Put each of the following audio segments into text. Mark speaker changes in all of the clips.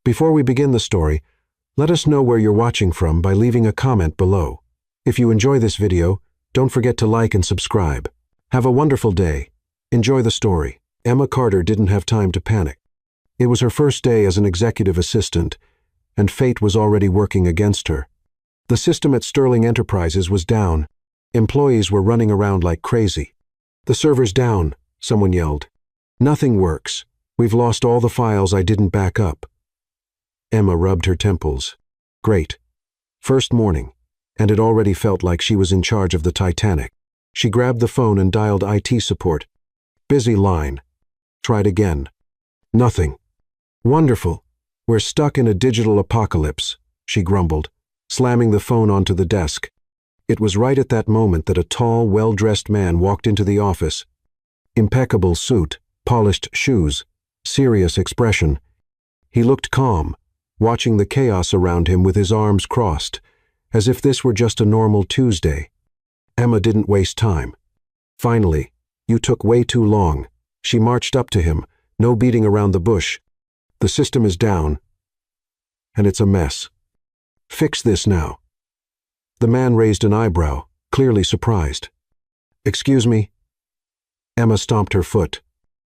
Speaker 1: Before we begin the story, let us know where you're watching from by leaving a comment below. If you enjoy this video, don't forget to like and subscribe. Have a wonderful day. Enjoy the story. Emma Carter didn't have time to panic. It was her first day as an executive assistant, and fate was already working against her. The system at Sterling Enterprises was down. Employees were running around like crazy. "The server's down," someone yelled. "Nothing works. We've lost all the files I didn't back up." Emma rubbed her temples. Great. First morning, and it already felt like she was in charge of the Titanic. She grabbed the phone and dialed IT support. "Busy line." Tried again. "Nothing." "Wonderful. We're stuck in a digital apocalypse," she grumbled, slamming the phone onto the desk. It was right at that moment that a tall, well-dressed man walked into the office. Impeccable suit, polished shoes, serious expression. He looked calm, watching the chaos around him with his arms crossed, as if this were just a normal Tuesday. Emma didn't waste time. "Finally, you took way too long." She marched up to him, no beating around the bush. "The system is down, and it's a mess. Fix this now." The man raised an eyebrow, clearly surprised. "Excuse me?" Emma stomped her foot.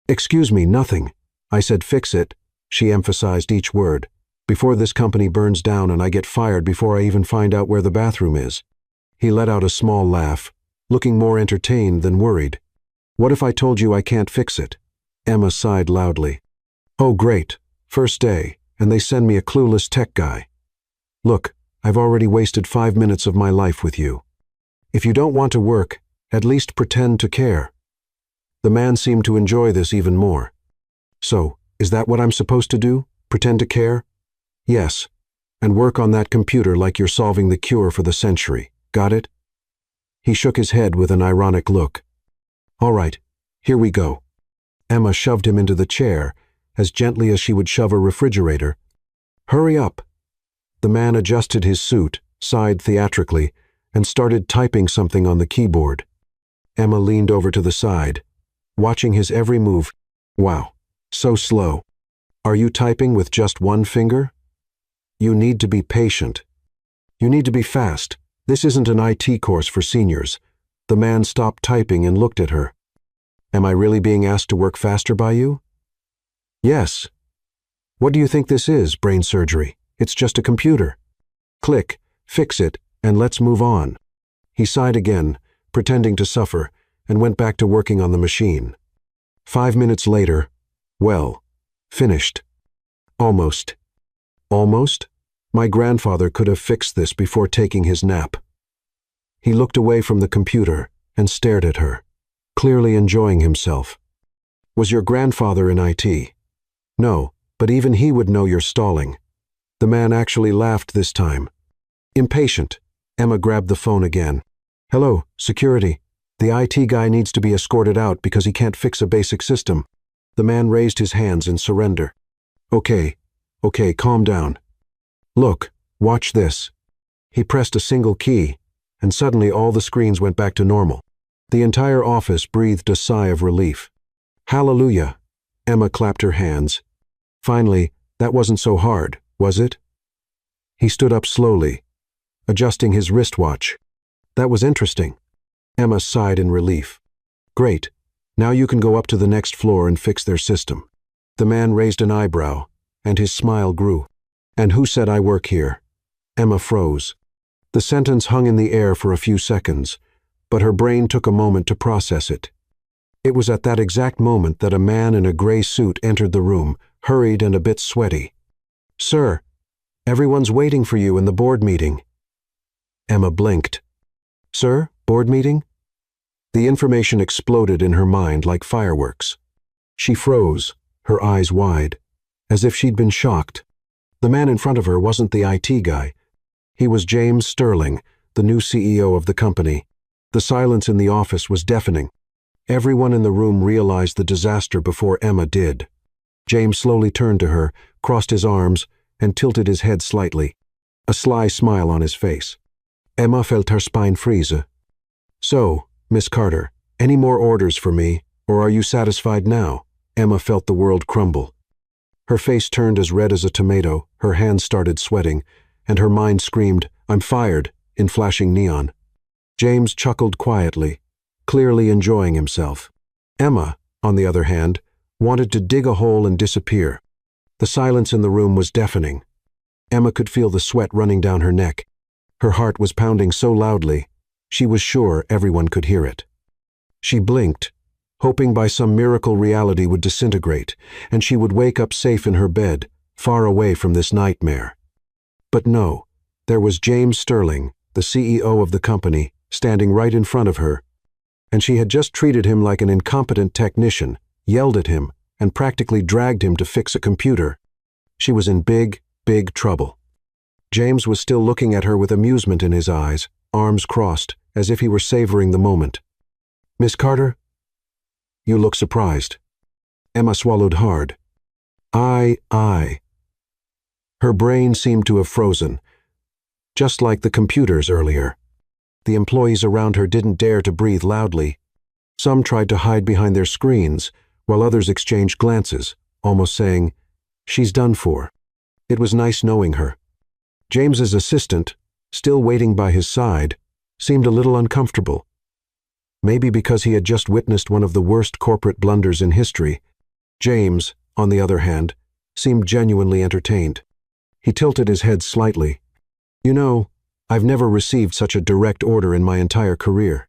Speaker 1: "Excuse me, nothing. I said fix it," she emphasized each word, "before this company burns down and I get fired before I even find out where the bathroom is." He let out a small laugh, looking more entertained than worried. "What if I told you I can't fix it?" Emma sighed loudly. "Oh, great. First day, and they send me a clueless tech guy. Look, I've already wasted 5 minutes of my life with you. If you don't want to work, at least pretend to care." The man seemed to enjoy this even more. "So, is that what I'm supposed to do? Pretend to care?" "Yes, and work on that computer like you're solving the cure for the century. Got it?" He shook his head with an ironic look. "All right, here we go." Emma shoved him into the chair, as gently as she would shove a refrigerator. "Hurry up." The man adjusted his suit, sighed theatrically, and started typing something on the keyboard. Emma leaned over to the side, watching his every move. "Wow, so slow. Are you typing with just one finger? You need to be patient. You need to be fast. This isn't an IT course for seniors." The man stopped typing and looked at her. "Am I really being asked to work faster by you?" "Yes." "What do you think this is, brain surgery? It's just a computer. Click, fix it, and let's move on." He sighed again, pretending to suffer, and went back to working on the machine. 5 minutes later, well, finished. Almost. Almost? My grandfather could have fixed this before taking his nap. He looked away from the computer and stared at her, clearly enjoying himself. "Was your grandfather in IT?" "No, but even he would know you're stalling." The man actually laughed this time. Impatient, Emma grabbed the phone again. "Hello, security. The IT guy needs to be escorted out because he can't fix a basic system." The man raised his hands in surrender. Okay, calm down. Look, watch this." He pressed a single key, and suddenly all the screens went back to normal. The entire office breathed a sigh of relief. "Hallelujah." Emma clapped her hands. "Finally, that wasn't so hard, was it?" He stood up slowly, adjusting his wristwatch. "That was interesting." Emma sighed in relief. "Great. Now you can go up to the next floor and fix their system." The man raised an eyebrow, and his smile grew. "And who said I work here?" Emma froze. The sentence hung in the air for a few seconds, but her brain took a moment to process it. It was at that exact moment that a man in a gray suit entered the room, hurried and a bit sweaty. "Sir, everyone's waiting for you in the board meeting." Emma blinked. "Sir, board meeting?" The information exploded in her mind like fireworks. She froze, her eyes wide, as if she'd been shocked. The man in front of her wasn't the IT guy. He was James Sterling, the new CEO of the company. The silence in the office was deafening. Everyone in the room realized the disaster before Emma did. James slowly turned to her, crossed his arms, and tilted his head slightly, a sly smile on his face. Emma felt her spine freeze. "So, Miss Carter, any more orders for me, or are you satisfied now?" Emma felt the world crumble. Her face turned as red as a tomato, her hands started sweating, and her mind screamed, "I'm fired," in flashing neon. James chuckled quietly, clearly enjoying himself. Emma, on the other hand, wanted to dig a hole and disappear. The silence in the room was deafening. Emma could feel the sweat running down her neck. Her heart was pounding so loudly, she was sure everyone could hear it. She blinked, hoping by some miracle reality would disintegrate, and she would wake up safe in her bed, far away from this nightmare. But no, there was James Sterling, the CEO of the company, standing right in front of her, and she had just treated him like an incompetent technician, yelled at him, and practically dragged him to fix a computer. She was in big, big trouble. James was still looking at her with amusement in his eyes, arms crossed, as if he were savoring the moment. "Miss Carter? You look surprised." Emma swallowed hard. I. Her brain seemed to have frozen, just like the computers earlier. The employees around her didn't dare to breathe loudly. Some tried to hide behind their screens, while others exchanged glances, almost saying, "She's done for." It was nice knowing her. James's assistant, still waiting by his side, seemed a little uncomfortable. Maybe because he had just witnessed one of the worst corporate blunders in history. James, on the other hand, seemed genuinely entertained. He tilted his head slightly. "You know, I've never received such a direct order in my entire career."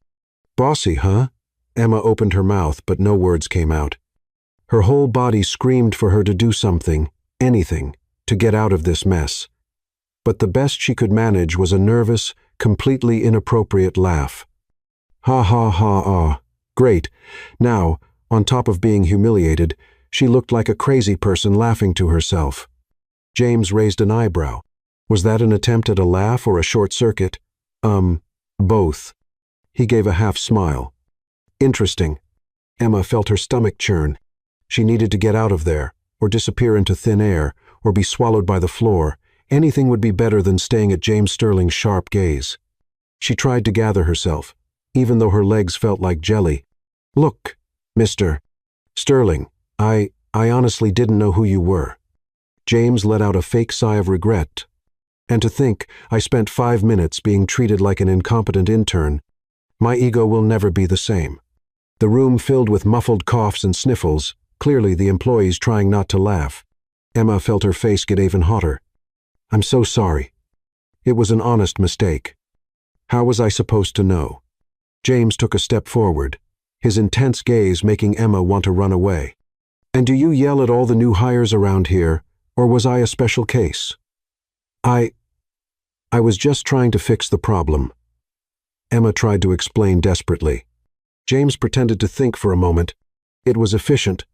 Speaker 1: "Bossy, huh?" Emma opened her mouth, but no words came out. Her whole body screamed for her to do something, anything, to get out of this mess. But the best she could manage was a nervous, completely inappropriate laugh. "Ha ha ha ah. Great. Now, on top of being humiliated, she looked like a crazy person laughing to herself." James raised an eyebrow. Was that an attempt at a laugh or a short circuit? Both. He gave a half smile. "Interesting." Emma felt her stomach churn. She needed to get out of there, or disappear into thin air, or be swallowed by the floor. Anything would be better than staying at James Sterling's sharp gaze. She tried to gather herself, even though her legs felt like jelly. "Look, Mr. Sterling, I honestly didn't know who you were." James let out a fake sigh of regret. "And to think I spent 5 minutes being treated like an incompetent intern. My ego will never be the same." The room filled with muffled coughs and sniffles, clearly the employees trying not to laugh. Emma felt her face get even hotter. "I'm so sorry. It was an honest mistake. How was I supposed to know?" James took a step forward, his intense gaze making Emma want to run away. "And do you yell at all the new hires around here, or was I a special case?" I was just trying to fix the problem." Emma tried to explain desperately. James pretended to think for a moment. "It was efficient.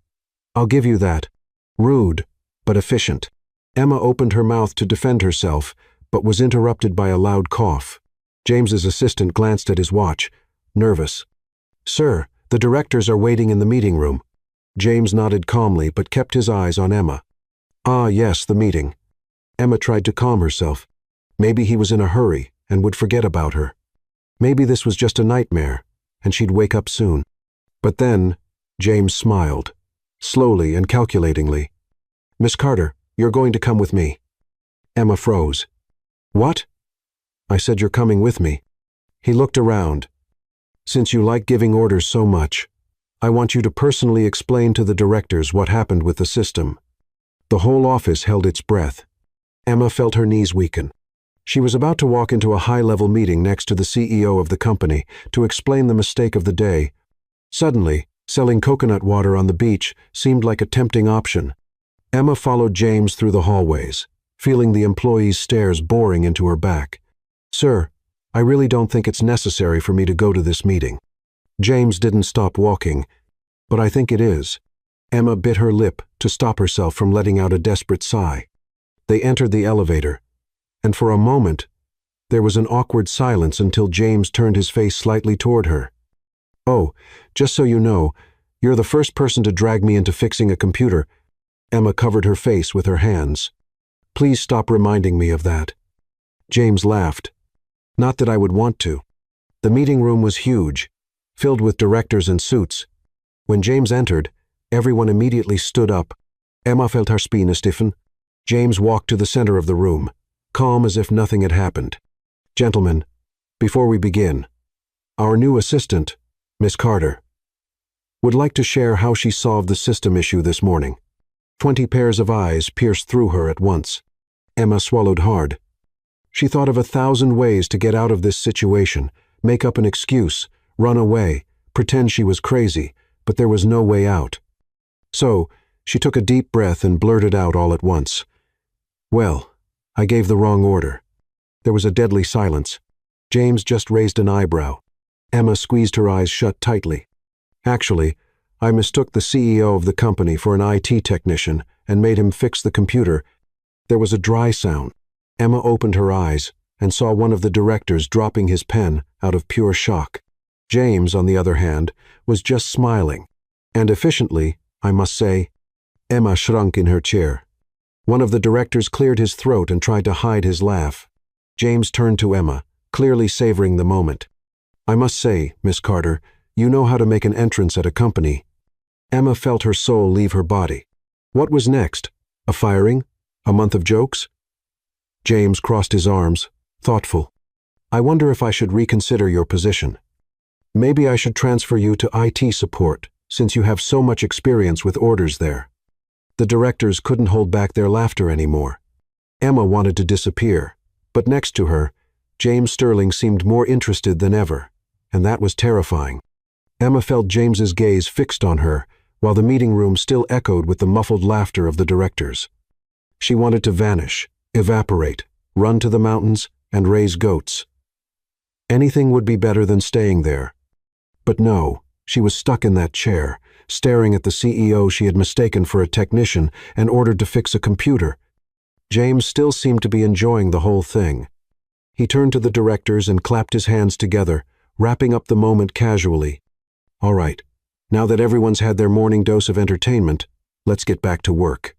Speaker 1: I'll give you that. Rude, but efficient." Emma opened her mouth to defend herself, but was interrupted by a loud cough. James's assistant glanced at his watch, nervous. "Sir, the directors are waiting in the meeting room." James nodded calmly, but kept his eyes on Emma. "Ah, yes, the meeting." Emma tried to calm herself. Maybe he was in a hurry and would forget about her. Maybe this was just a nightmare, and she'd wake up soon. But then, James smiled, slowly and calculatingly. "Miss Carter, you're going to come with me." Emma froze. "What?" "I said you're coming with me." He looked around. "Since you like giving orders so much, I want you to personally explain to the directors what happened with the system." The whole office held its breath. Emma felt her knees weaken. She was about to walk into a high-level meeting next to the CEO of the company to explain the mistake of the day. Suddenly, selling coconut water on the beach seemed like a tempting option. Emma followed James through the hallways, feeling the employees' stares boring into her back. "Sir, I really don't think it's necessary for me to go to this meeting." James didn't stop walking. "But I think it is." Emma bit her lip to stop herself from letting out a desperate sigh. They entered the elevator, and for a moment, there was an awkward silence until James turned his face slightly toward her. "Oh, just so you know, you're the first person to drag me into fixing a computer." Emma covered her face with her hands. "Please stop reminding me of that." James laughed. "Not that I would want to." The meeting room was huge, filled with directors in suits. When James entered, everyone immediately stood up. Emma felt her spine stiffen. James walked to the center of the room, calm as if nothing had happened. Gentlemen, before we begin, our new assistant, Miss Carter, would like to share how she solved the system issue this morning. 20 pairs of eyes pierced through her at once. Emma swallowed hard. She thought of 1,000 ways to get out of this situation, make up an excuse, run away, pretend she was crazy, but there was no way out. So, she took a deep breath and blurted out all at once. Well, I gave the wrong order. There was a deadly silence. James just raised an eyebrow. Emma squeezed her eyes shut tightly. Actually, I mistook the CEO of the company for an IT technician and made him fix the computer. There was a dry sound. Emma opened her eyes and saw one of the directors dropping his pen out of pure shock. James, on the other hand, was just smiling. And efficiently, I must say. Emma shrunk in her chair. One of the directors cleared his throat and tried to hide his laugh. James turned to Emma, clearly savoring the moment. I must say, Miss Carter, you know how to make an entrance at a company. Emma felt her soul leave her body. What was next? A firing? A month of jokes? James crossed his arms, thoughtful. I wonder if I should reconsider your position. Maybe I should transfer you to IT support, since you have so much experience with orders there. The directors couldn't hold back their laughter anymore. Emma wanted to disappear, but next to her, James Sterling seemed more interested than ever, and that was terrifying. Emma felt James's gaze fixed on her, while the meeting room still echoed with the muffled laughter of the directors. She wanted to vanish, evaporate, run to the mountains, and raise goats. Anything would be better than staying there. But no, she was stuck in that chair, staring at the CEO she had mistaken for a technician and ordered to fix a computer. James still seemed to be enjoying the whole thing. He turned to the directors and clapped his hands together, wrapping up the moment casually. All right, now that everyone's had their morning dose of entertainment, let's get back to work.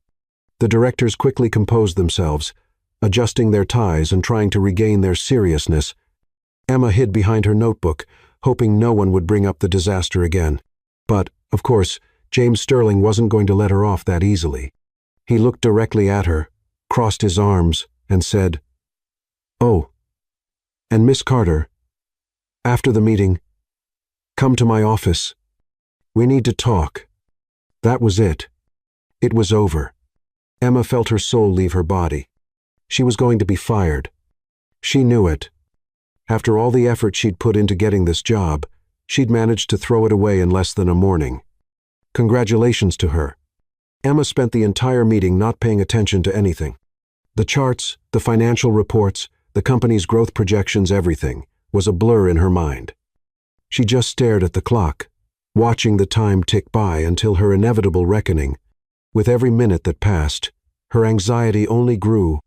Speaker 1: The directors quickly composed themselves, adjusting their ties and trying to regain their seriousness. Emma hid behind her notebook, hoping no one would bring up the disaster again. But, of course, James Sterling wasn't going to let her off that easily. He looked directly at her, crossed his arms, and said, Oh, and Miss Carter, after the meeting, come to my office. We need to talk. That was it. It was over. Emma felt her soul leave her body. She was going to be fired. She knew it. After all the effort she'd put into getting this job, she'd managed to throw it away in less than a morning. Congratulations to her. Emma spent the entire meeting not paying attention to anything. The charts, the financial reports, the company's growth projections, everything was a blur in her mind. She just stared at the clock, watching the time tick by until her inevitable reckoning. With every minute that passed, her anxiety only grew.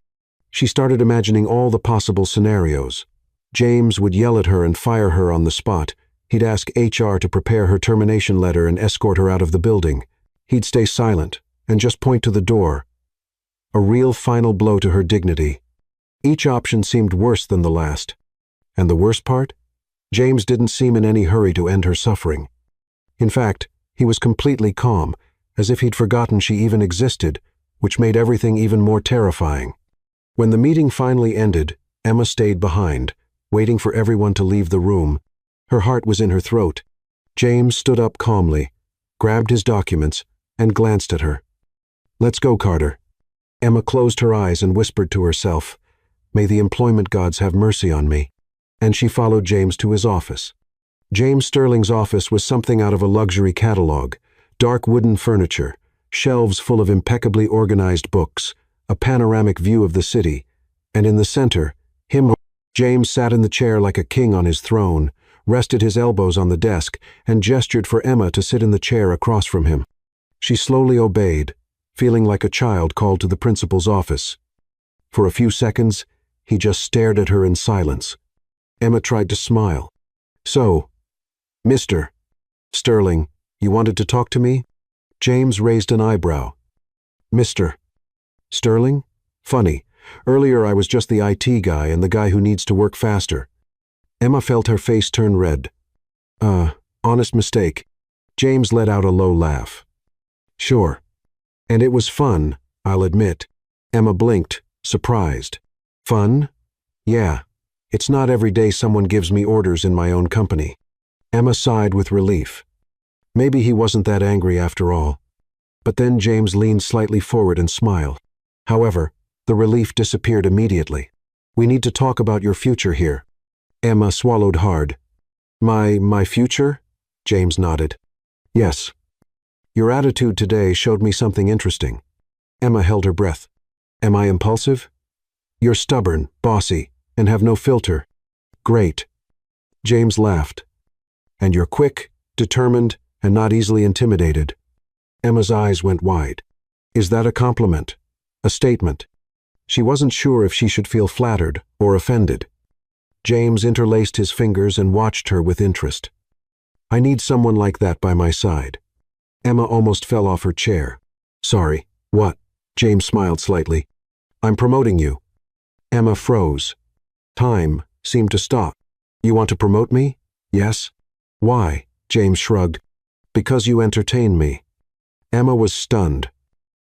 Speaker 1: She started imagining all the possible scenarios. James would yell at her and fire her on the spot. He'd ask HR to prepare her termination letter and escort her out of the building. He'd stay silent and just point to the door. A real final blow to her dignity. Each option seemed worse than the last. And the worst part? James didn't seem in any hurry to end her suffering. In fact, he was completely calm, as if he'd forgotten she even existed, which made everything even more terrifying. When the meeting finally ended, Emma stayed behind, waiting for everyone to leave the room. Her heart was in her throat. James stood up calmly, grabbed his documents, and glanced at her. Let's go, Carter. Emma closed her eyes and whispered to herself, May the employment gods have mercy on me. And she followed James to his office. James Sterling's office was something out of a luxury catalog. Dark wooden furniture, shelves full of impeccably organized books, a panoramic view of the city, and in the center, James sat in the chair like a king on his throne, rested his elbows on the desk, and gestured for Emma to sit in the chair across from him. She slowly obeyed, feeling like a child called to the principal's office. For a few seconds, he just stared at her in silence. Emma tried to smile. So, Mr. Sterling, you wanted to talk to me? James raised an eyebrow. Mr. Sterling? Funny. Earlier I was just the IT guy and the guy who needs to work faster. Emma felt her face turn red. Honest mistake. James let out a low laugh. Sure. And it was fun, I'll admit. Emma blinked, surprised. Fun? Yeah. It's not every day someone gives me orders in my own company. Emma sighed with relief. Maybe he wasn't that angry after all. But then James leaned slightly forward and smiled. However, the relief disappeared immediately. We need to talk about your future here. Emma swallowed hard. My future? James nodded. Yes. Your attitude today showed me something interesting. Emma held her breath. Am I impulsive? You're stubborn, bossy, and have no filter. Great. James laughed. And you're quick, determined, and not easily intimidated. Emma's eyes went wide. Is that a compliment? A statement? She wasn't sure if she should feel flattered or offended. James interlaced his fingers and watched her with interest. I need someone like that by my side. Emma almost fell off her chair. Sorry, what? James smiled slightly. I'm promoting you. Emma froze. Time seemed to stop. You want to promote me? Yes. Why? James shrugged. Because you entertain me. Emma was stunned.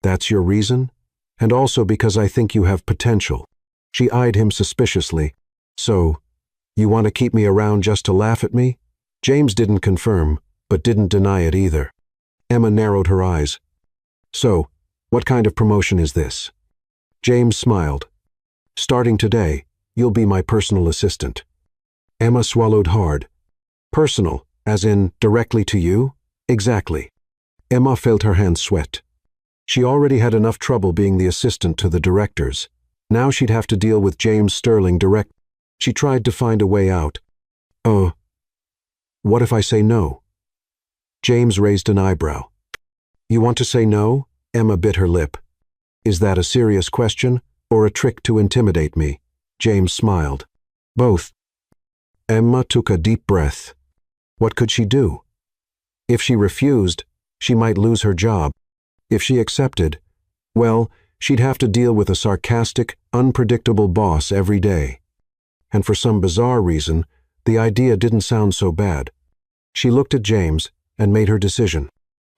Speaker 1: That's your reason? And also because I think you have potential. She eyed him suspiciously. So, you want to keep me around just to laugh at me? James didn't confirm, but didn't deny it either. Emma narrowed her eyes. So, what kind of promotion is this? James smiled. Starting today, you'll be my personal assistant. Emma swallowed hard. Personal, as in directly to you? Exactly. Emma felt her hands sweat. She already had enough trouble being the assistant to the directors. Now she'd have to deal with James Sterling direct. She tried to find a way out. Oh, what if I say no? James raised an eyebrow. You want to say no? Emma bit her lip. Is that a serious question, or a trick to intimidate me? James smiled. Both. Emma took a deep breath. What could she do? If she refused, she might lose her job. If she accepted, well, she'd have to deal with a sarcastic, unpredictable boss every day. And for some bizarre reason, the idea didn't sound so bad. She looked at James and made her decision.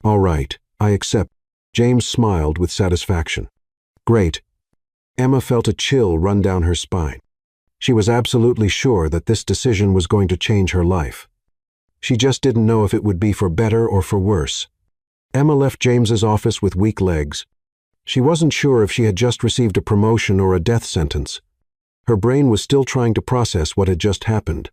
Speaker 1: All right, I accept. James smiled with satisfaction. Great. Emma felt a chill run down her spine. She was absolutely sure that this decision was going to change her life. She just didn't know if it would be for better or for worse. Emma left James's office with weak legs. She wasn't sure if she had just received a promotion or a death sentence. Her brain was still trying to process what had just happened.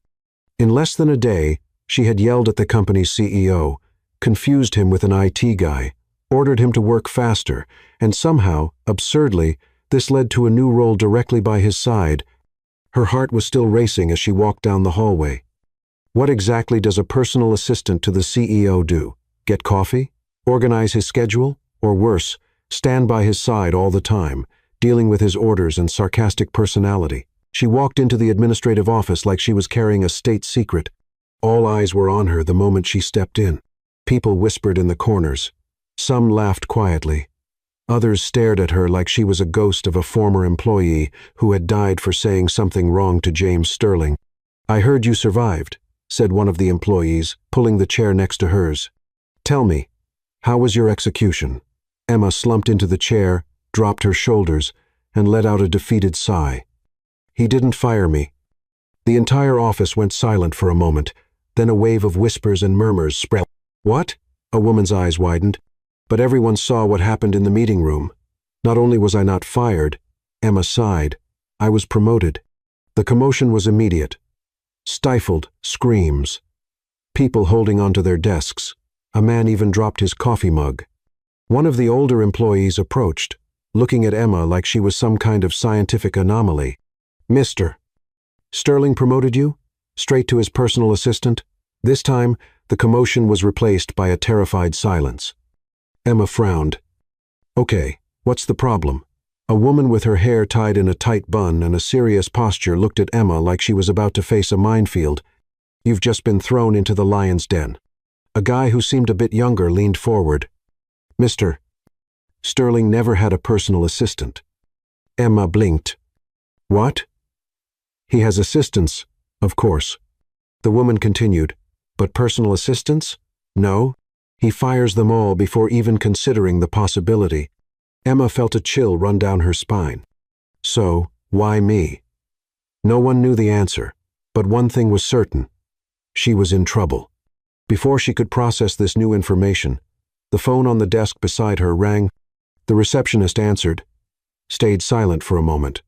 Speaker 1: In less than a day, she had yelled at the company's CEO, confused him with an IT guy, ordered him to work faster, and somehow, absurdly, this led to a new role directly by his side. Her heart was still racing as she walked down the hallway. What exactly does a personal assistant to the CEO do? Get coffee? Organize his schedule? Or worse, stand by his side all the time, dealing with his orders and sarcastic personality? She walked into the administrative office like she was carrying a state secret. All eyes were on her the moment she stepped in. People whispered in the corners. Some laughed quietly. Others stared at her like she was a ghost of a former employee who had died for saying something wrong to James Sterling. I heard you survived, said one of the employees, pulling the chair next to hers. Tell me, how was your execution? Emma slumped into the chair, dropped her shoulders, and let out a defeated sigh. He didn't fire me. The entire office went silent for a moment, then a wave of whispers and murmurs spread. What? A woman's eyes widened. But everyone saw what happened in the meeting room. Not only was I not fired, Emma sighed, I was promoted. The commotion was immediate. Stifled screams. People holding onto their desks. A man even dropped his coffee mug. One of the older employees approached, looking at Emma like she was some kind of scientific anomaly. Mr. Sterling promoted you? Straight to his personal assistant? This time, the commotion was replaced by a terrified silence. Emma frowned. Okay, what's the problem? A woman with her hair tied in a tight bun and a serious posture looked at Emma like she was about to face a minefield. You've just been thrown into the lion's den. A guy who seemed a bit younger leaned forward. Mr. Sterling never had a personal assistant. Emma blinked. What? He has assistants, of course. The woman continued. But personal assistants? No. He fires them all before even considering the possibility. Emma felt a chill run down her spine. So, why me? No one knew the answer, but one thing was certain. She was in trouble. Before she could process this new information, the phone on the desk beside her rang. The receptionist answered, stayed silent for a moment,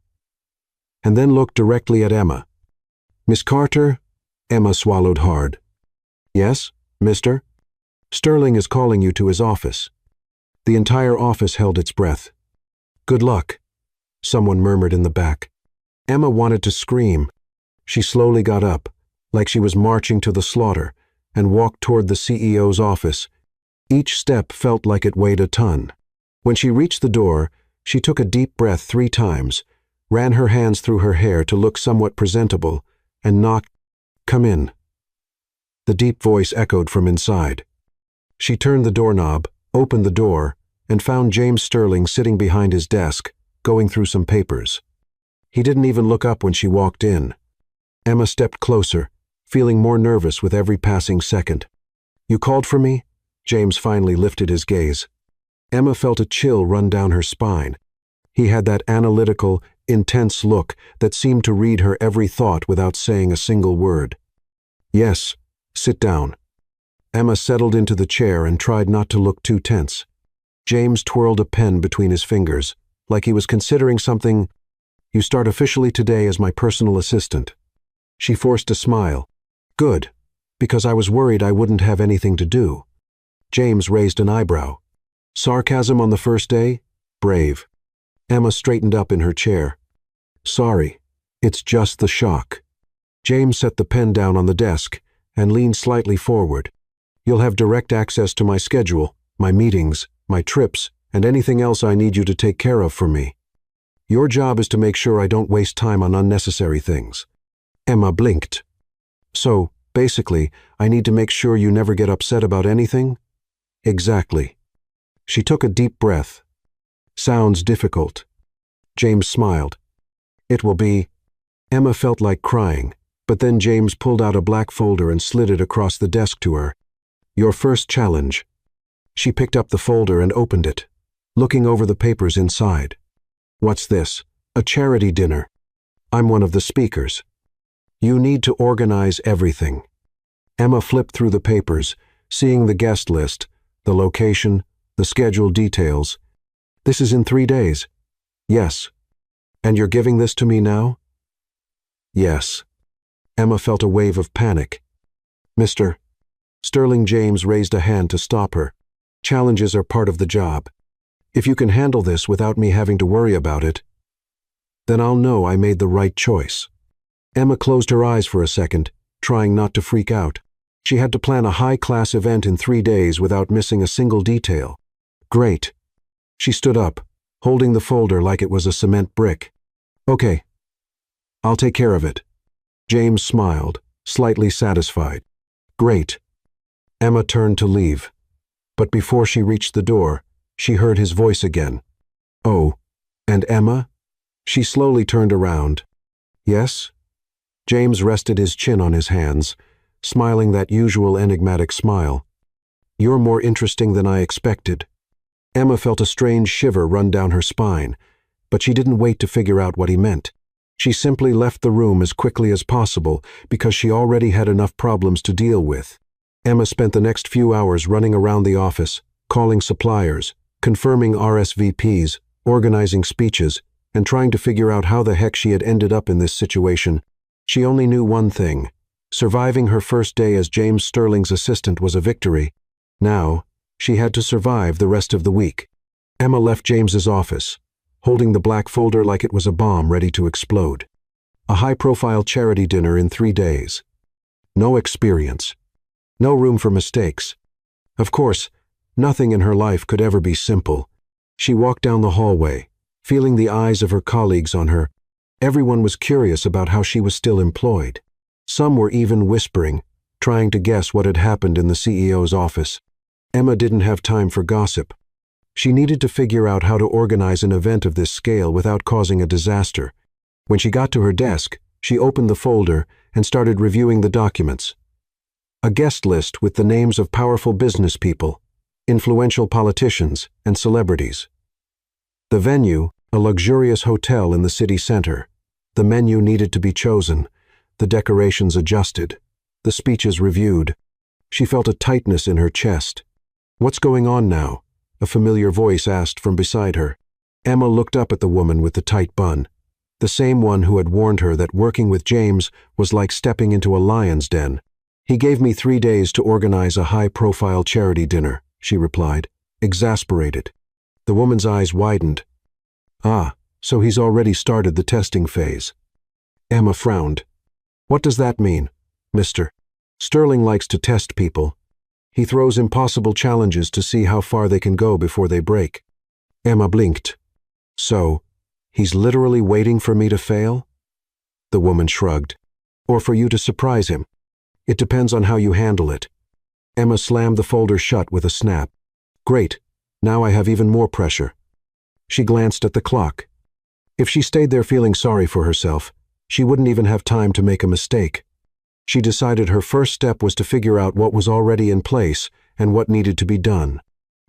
Speaker 1: and then looked directly at Emma. "Miss Carter?" Emma swallowed hard. "Yes, mister? Sterling is calling you to his office." The entire office held its breath. "Good luck," someone murmured in the back. Emma wanted to scream. She slowly got up, like she was marching to the slaughter, and walked toward the CEO's office. Each step felt like it weighed a ton. When she reached the door, she took a deep breath 3 times, ran her hands through her hair to look somewhat presentable, and knocked. "Come in." The deep voice echoed from inside. She turned the doorknob, opened the door, and found James Sterling sitting behind his desk, going through some papers. He didn't even look up when she walked in. Emma stepped closer, feeling more nervous with every passing second. "You called for me?" James finally lifted his gaze. Emma felt a chill run down her spine. He had that analytical, intense look that seemed to read her every thought without saying a single word. "Yes, sit down." Emma settled into the chair and tried not to look too tense. James twirled a pen between his fingers, like he was considering something. "You start officially today as my personal assistant." She forced a smile. "Good, because I was worried I wouldn't have anything to do." James raised an eyebrow. "Sarcasm on the first day? Brave." Emma straightened up in her chair. "Sorry, it's just the shock." James set the pen down on the desk and leaned slightly forward. "You'll have direct access to my schedule, my meetings, my trips, and anything else I need you to take care of for me. Your job is to make sure I don't waste time on unnecessary things." Emma blinked. "So, basically, I need to make sure you never get upset about anything?" "Exactly." She took a deep breath. "Sounds difficult." James smiled. "It will be." Emma felt like crying, but then James pulled out a black folder and slid it across the desk to her. "Your first challenge." She picked up the folder and opened it, looking over the papers inside. "What's this? A charity dinner. I'm one of the speakers. You need to organize everything." Emma flipped through the papers, seeing the guest list, the location, the schedule details. "This is in 3 days." "Yes." "And you're giving this to me now?" "Yes." Emma felt a wave of panic. "Mr. Sterling." James raised a hand to stop her. "Challenges are part of the job. If you can handle this without me having to worry about it, then I'll know I made the right choice." Emma closed her eyes for a second, trying not to freak out. She had to plan a high-class event in 3 days without missing a single detail. "Great." She stood up, holding the folder like it was a cement brick. "Okay. I'll take care of it." James smiled, slightly satisfied. "Great." Emma turned to leave, but before she reached the door, she heard his voice again. "Oh, and Emma?" She slowly turned around. "Yes?" James rested his chin on his hands, smiling that usual enigmatic smile. "You're more interesting than I expected." Emma felt a strange shiver run down her spine, but she didn't wait to figure out what he meant. She simply left the room as quickly as possible because she already had enough problems to deal with. Emma spent the next few hours running around the office, calling suppliers, confirming RSVPs, organizing speeches, and trying to figure out how the heck she had ended up in this situation. She only knew one thing. Surviving her first day as James Sterling's assistant was a victory. Now, she had to survive the rest of the week. Emma left James's office, holding the black folder like it was a bomb ready to explode. A high-profile charity dinner in 3 days. No experience. No room for mistakes. Of course, nothing in her life could ever be simple. She walked down the hallway, feeling the eyes of her colleagues on her. Everyone was curious about how she was still employed. Some were even whispering, trying to guess what had happened in the CEO's office. Emma didn't have time for gossip. She needed to figure out how to organize an event of this scale without causing a disaster. When she got to her desk, she opened the folder and started reviewing the documents. A guest list with the names of powerful business people, influential politicians, and celebrities. The venue, a luxurious hotel in the city center. The menu needed to be chosen, the decorations adjusted, the speeches reviewed. She felt a tightness in her chest. "What's going on now?" a familiar voice asked from beside her. Emma looked up at the woman with the tight bun, the same one who had warned her that working with James was like stepping into a lion's den. "He gave me 3 days to organize a high-profile charity dinner," she replied, exasperated. The woman's eyes widened. "Ah, so he's already started the testing phase." Emma frowned. "What does that mean, mister?" "Sterling likes to test people. He throws impossible challenges to see how far they can go before they break." Emma blinked. "So, he's literally waiting for me to fail?" The woman shrugged. "Or for you to surprise him. It depends on how you handle it." Emma slammed the folder shut with a snap. "Great, now I have even more pressure." She glanced at the clock. If she stayed there feeling sorry for herself, she wouldn't even have time to make a mistake. She decided her first step was to figure out what was already in place and what needed to be done.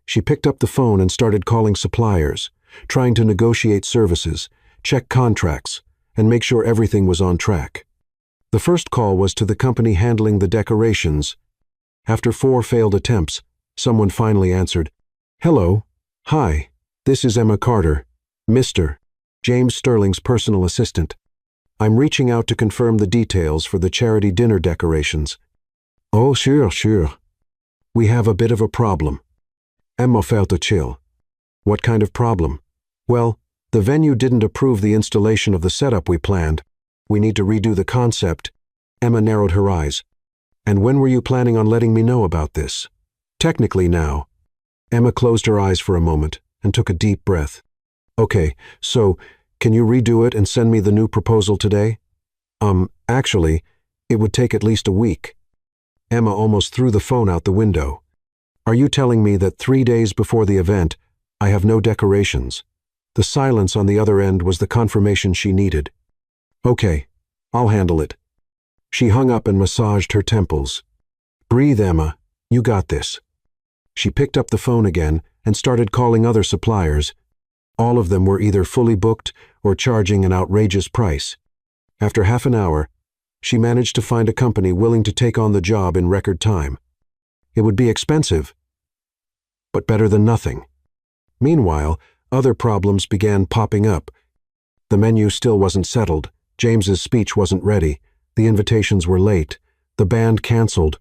Speaker 1: She picked up the phone and started calling suppliers, trying to negotiate services, check contracts, and make sure everything was on track. The first call was to the company handling the decorations. After 4 failed attempts, someone finally answered. "Hello. Hi. This is Emma Carter, Mr. James Sterling's personal assistant. I'm reaching out to confirm the details for the charity dinner decorations." "Oh, sure. We have a bit of a problem." Emma felt a chill. "What kind of problem?" "Well, the venue didn't approve the installation of the setup we planned. We need to redo the concept." Emma narrowed her eyes. "And when were you planning on letting me know about this?" "Technically now." Emma closed her eyes for a moment and took a deep breath. "Okay, so can you redo it and send me the new proposal today?" Actually, it would take at least a week." Emma almost threw the phone out the window. "Are you telling me that 3 days before the event, I have no decorations?" The silence on the other end was the confirmation she needed. "Okay, I'll handle it." She hung up and massaged her temples. "Breathe, Emma. You got this." She picked up the phone again and started calling other suppliers. All of them were either fully booked or charging an outrageous price. After half an hour, she managed to find a company willing to take on the job in record time. It would be expensive, but better than nothing. Meanwhile, other problems began popping up. The menu still wasn't settled, James's speech wasn't ready, the invitations were late, the band canceled.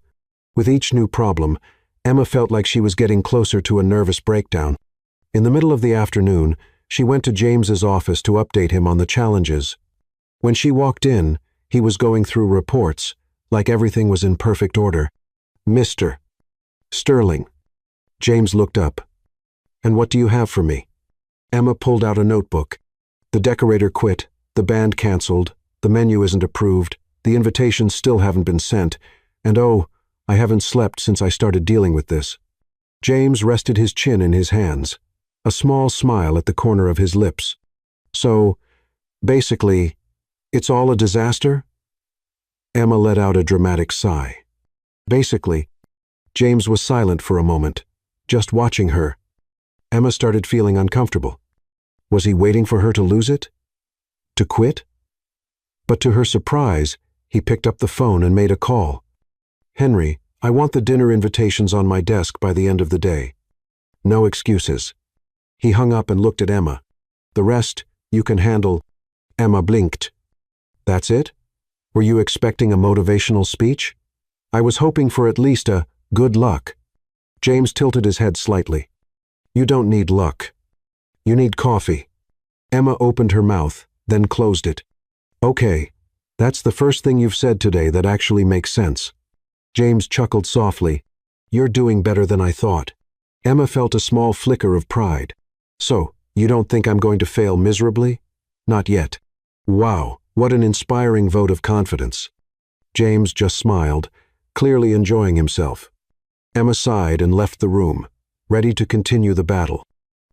Speaker 1: With each new problem, Emma felt like she was getting closer to a nervous breakdown. In the middle of the afternoon, she went to James's office to update him on the challenges. When she walked in, he was going through reports, like everything was in perfect order. "Mr. Sterling." James looked up. "And what do you have for me?" Emma pulled out a notebook. "The decorator quit, the band canceled, the menu isn't approved, the invitations still haven't been sent, and oh, I haven't slept since I started dealing with this." James rested his chin in his hands, a small smile at the corner of his lips. "So, basically, it's all a disaster?" Emma let out a dramatic sigh. "Basically." James was silent for a moment, just watching her. Emma started feeling uncomfortable. Was he waiting for her to lose it? To quit? But to her surprise, he picked up the phone and made a call. "Henry, I want the dinner invitations on my desk by the end of the day. No excuses." He hung up and looked at Emma. "The rest, you can handle." Emma blinked. "That's it? Were you expecting a motivational speech?" "I was hoping for at least a good luck." James tilted his head slightly. "You don't need luck. You need coffee." Emma opened her mouth, then closed it. "Okay, that's the first thing you've said today that actually makes sense." James chuckled softly. "You're doing better than I thought." Emma felt a small flicker of pride. "So, you don't think I'm going to fail miserably?" "Not yet." "Wow, what an inspiring vote of confidence." James just smiled, clearly enjoying himself. Emma sighed and left the room, ready to continue the battle.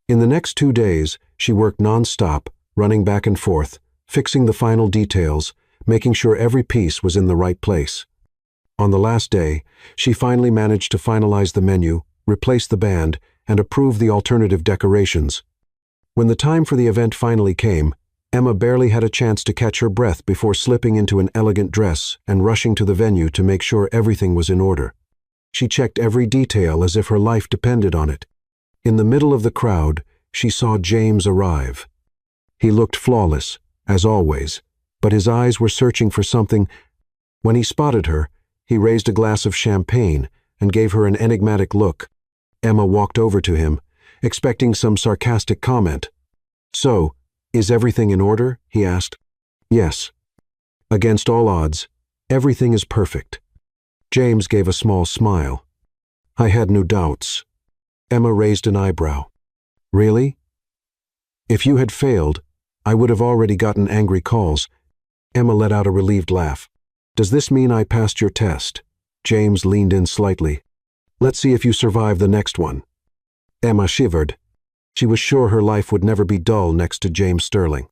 Speaker 1: In the next 2 days, she worked non-stop, running back and forth, fixing the final details, making sure every piece was in the right place. On the last day, she finally managed to finalize the menu, replace the band, and approve the alternative decorations. When the time for the event finally came, Emma barely had a chance to catch her breath before slipping into an elegant dress and rushing to the venue to make sure everything was in order. She checked every detail as if her life depended on it. In the middle of the crowd, she saw James arrive. He looked flawless, as always, but his eyes were searching for something. When he spotted her, he raised a glass of champagne and gave her an enigmatic look. Emma walked over to him, expecting some sarcastic comment. "So, is everything in order?" he asked. "Yes. Against all odds, everything is perfect." James gave a small smile. "I had no doubts." Emma raised an eyebrow. "Really? If you had failed, I would have already gotten angry calls." Emma let out a relieved laugh. "Does this mean I passed your test?" James leaned in slightly. "Let's see if you survive the next one." Emma shivered. She was sure her life would never be dull next to James Sterling.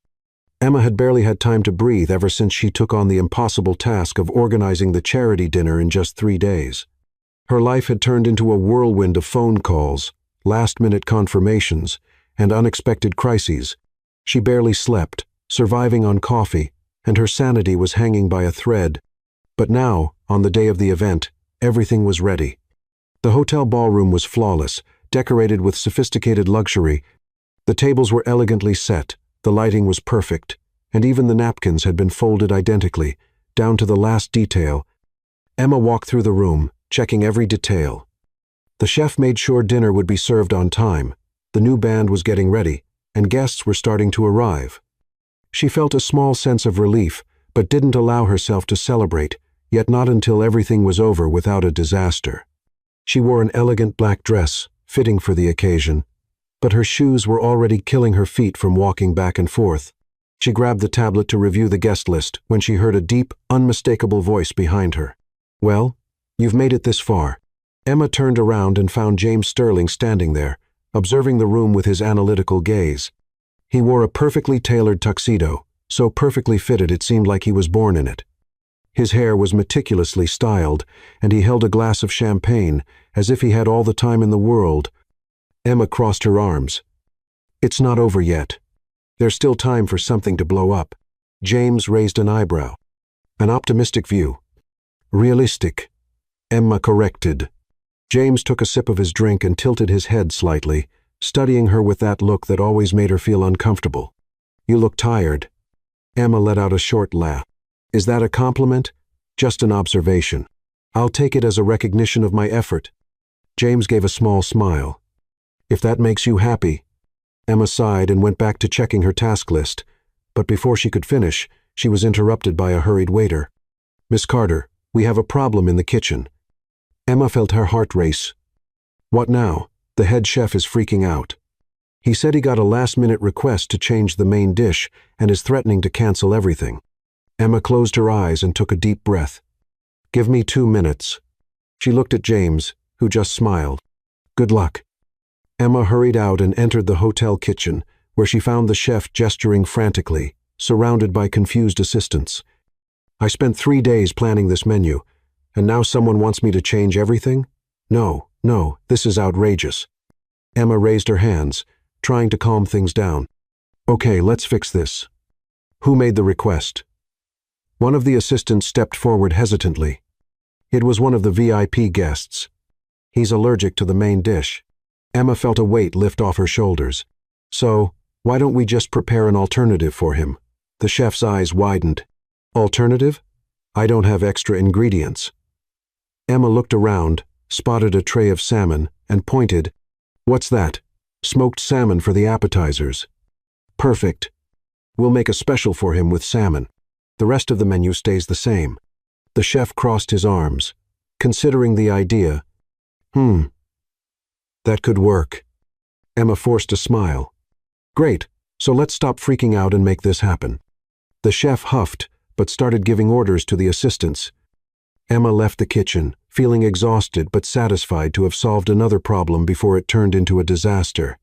Speaker 1: Emma had barely had time to breathe ever since she took on the impossible task of organizing the charity dinner in just 3 days. Her life had turned into a whirlwind of phone calls, last-minute confirmations, and unexpected crises. She barely slept, surviving on coffee, and her sanity was hanging by a thread. But now, on the day of the event, everything was ready. The hotel ballroom was flawless, decorated with sophisticated luxury. The tables were elegantly set, the lighting was perfect, and even the napkins had been folded identically, down to the last detail. Emma walked through the room, checking every detail. The chef made sure dinner would be served on time, the new band was getting ready, and guests were starting to arrive. She felt a small sense of relief, but didn't allow herself to celebrate, yet not until everything was over without a disaster. She wore an elegant black dress, fitting for the occasion, but her shoes were already killing her feet from walking back and forth. She grabbed the tablet to review the guest list when she heard a deep, unmistakable voice behind her. "Well, you've made it this far." Emma turned around and found James Sterling standing there, observing the room with his analytical gaze. He wore a perfectly tailored tuxedo, so perfectly fitted it seemed like he was born in it. His hair was meticulously styled, and he held a glass of champagne, as if he had all the time in the world. Emma crossed her arms. "It's not over yet. There's still time for something to blow up." James raised an eyebrow. "An optimistic view." "Realistic," Emma corrected. James took a sip of his drink and tilted his head slightly, studying her with that look that always made her feel uncomfortable. "You look tired." Emma let out a short laugh. "Is that a compliment?" "Just an observation. I'll take it as a recognition of my effort." James gave a small smile. "If that makes you happy." Emma sighed and went back to checking her task list, but before she could finish, she was interrupted by a hurried waiter. "Miss Carter, we have a problem in the kitchen." Emma felt her heart race. "What now?" "The head chef is freaking out. He said he got a last-minute request to change the main dish and is threatening to cancel everything." Emma closed her eyes and took a deep breath. "Give me 2 minutes." She looked at James, who just smiled. "Good luck." Emma hurried out and entered the hotel kitchen, where she found the chef gesturing frantically, surrounded by confused assistants. "I spent 3 days planning this menu, and now someone wants me to change everything? No, this is outrageous." Emma raised her hands, trying to calm things down. "Okay, let's fix this. Who made the request?" One of the assistants stepped forward hesitantly. It was one of the VIP guests. "He's allergic to the main dish." Emma felt a weight lift off her shoulders. "So, why don't we just prepare an alternative for him?" The chef's eyes widened. "Alternative? I don't have extra ingredients." Emma looked around, spotted a tray of salmon, and pointed. "What's that?" "Smoked salmon for the appetizers." "Perfect. We'll make a special for him with salmon. The rest of the menu stays the same." The chef crossed his arms, considering the idea. That could work." Emma forced a smile. "Great, so let's stop freaking out and make this happen." The chef huffed, but started giving orders to the assistants. Emma left the kitchen, feeling exhausted but satisfied to have solved another problem before it turned into a disaster.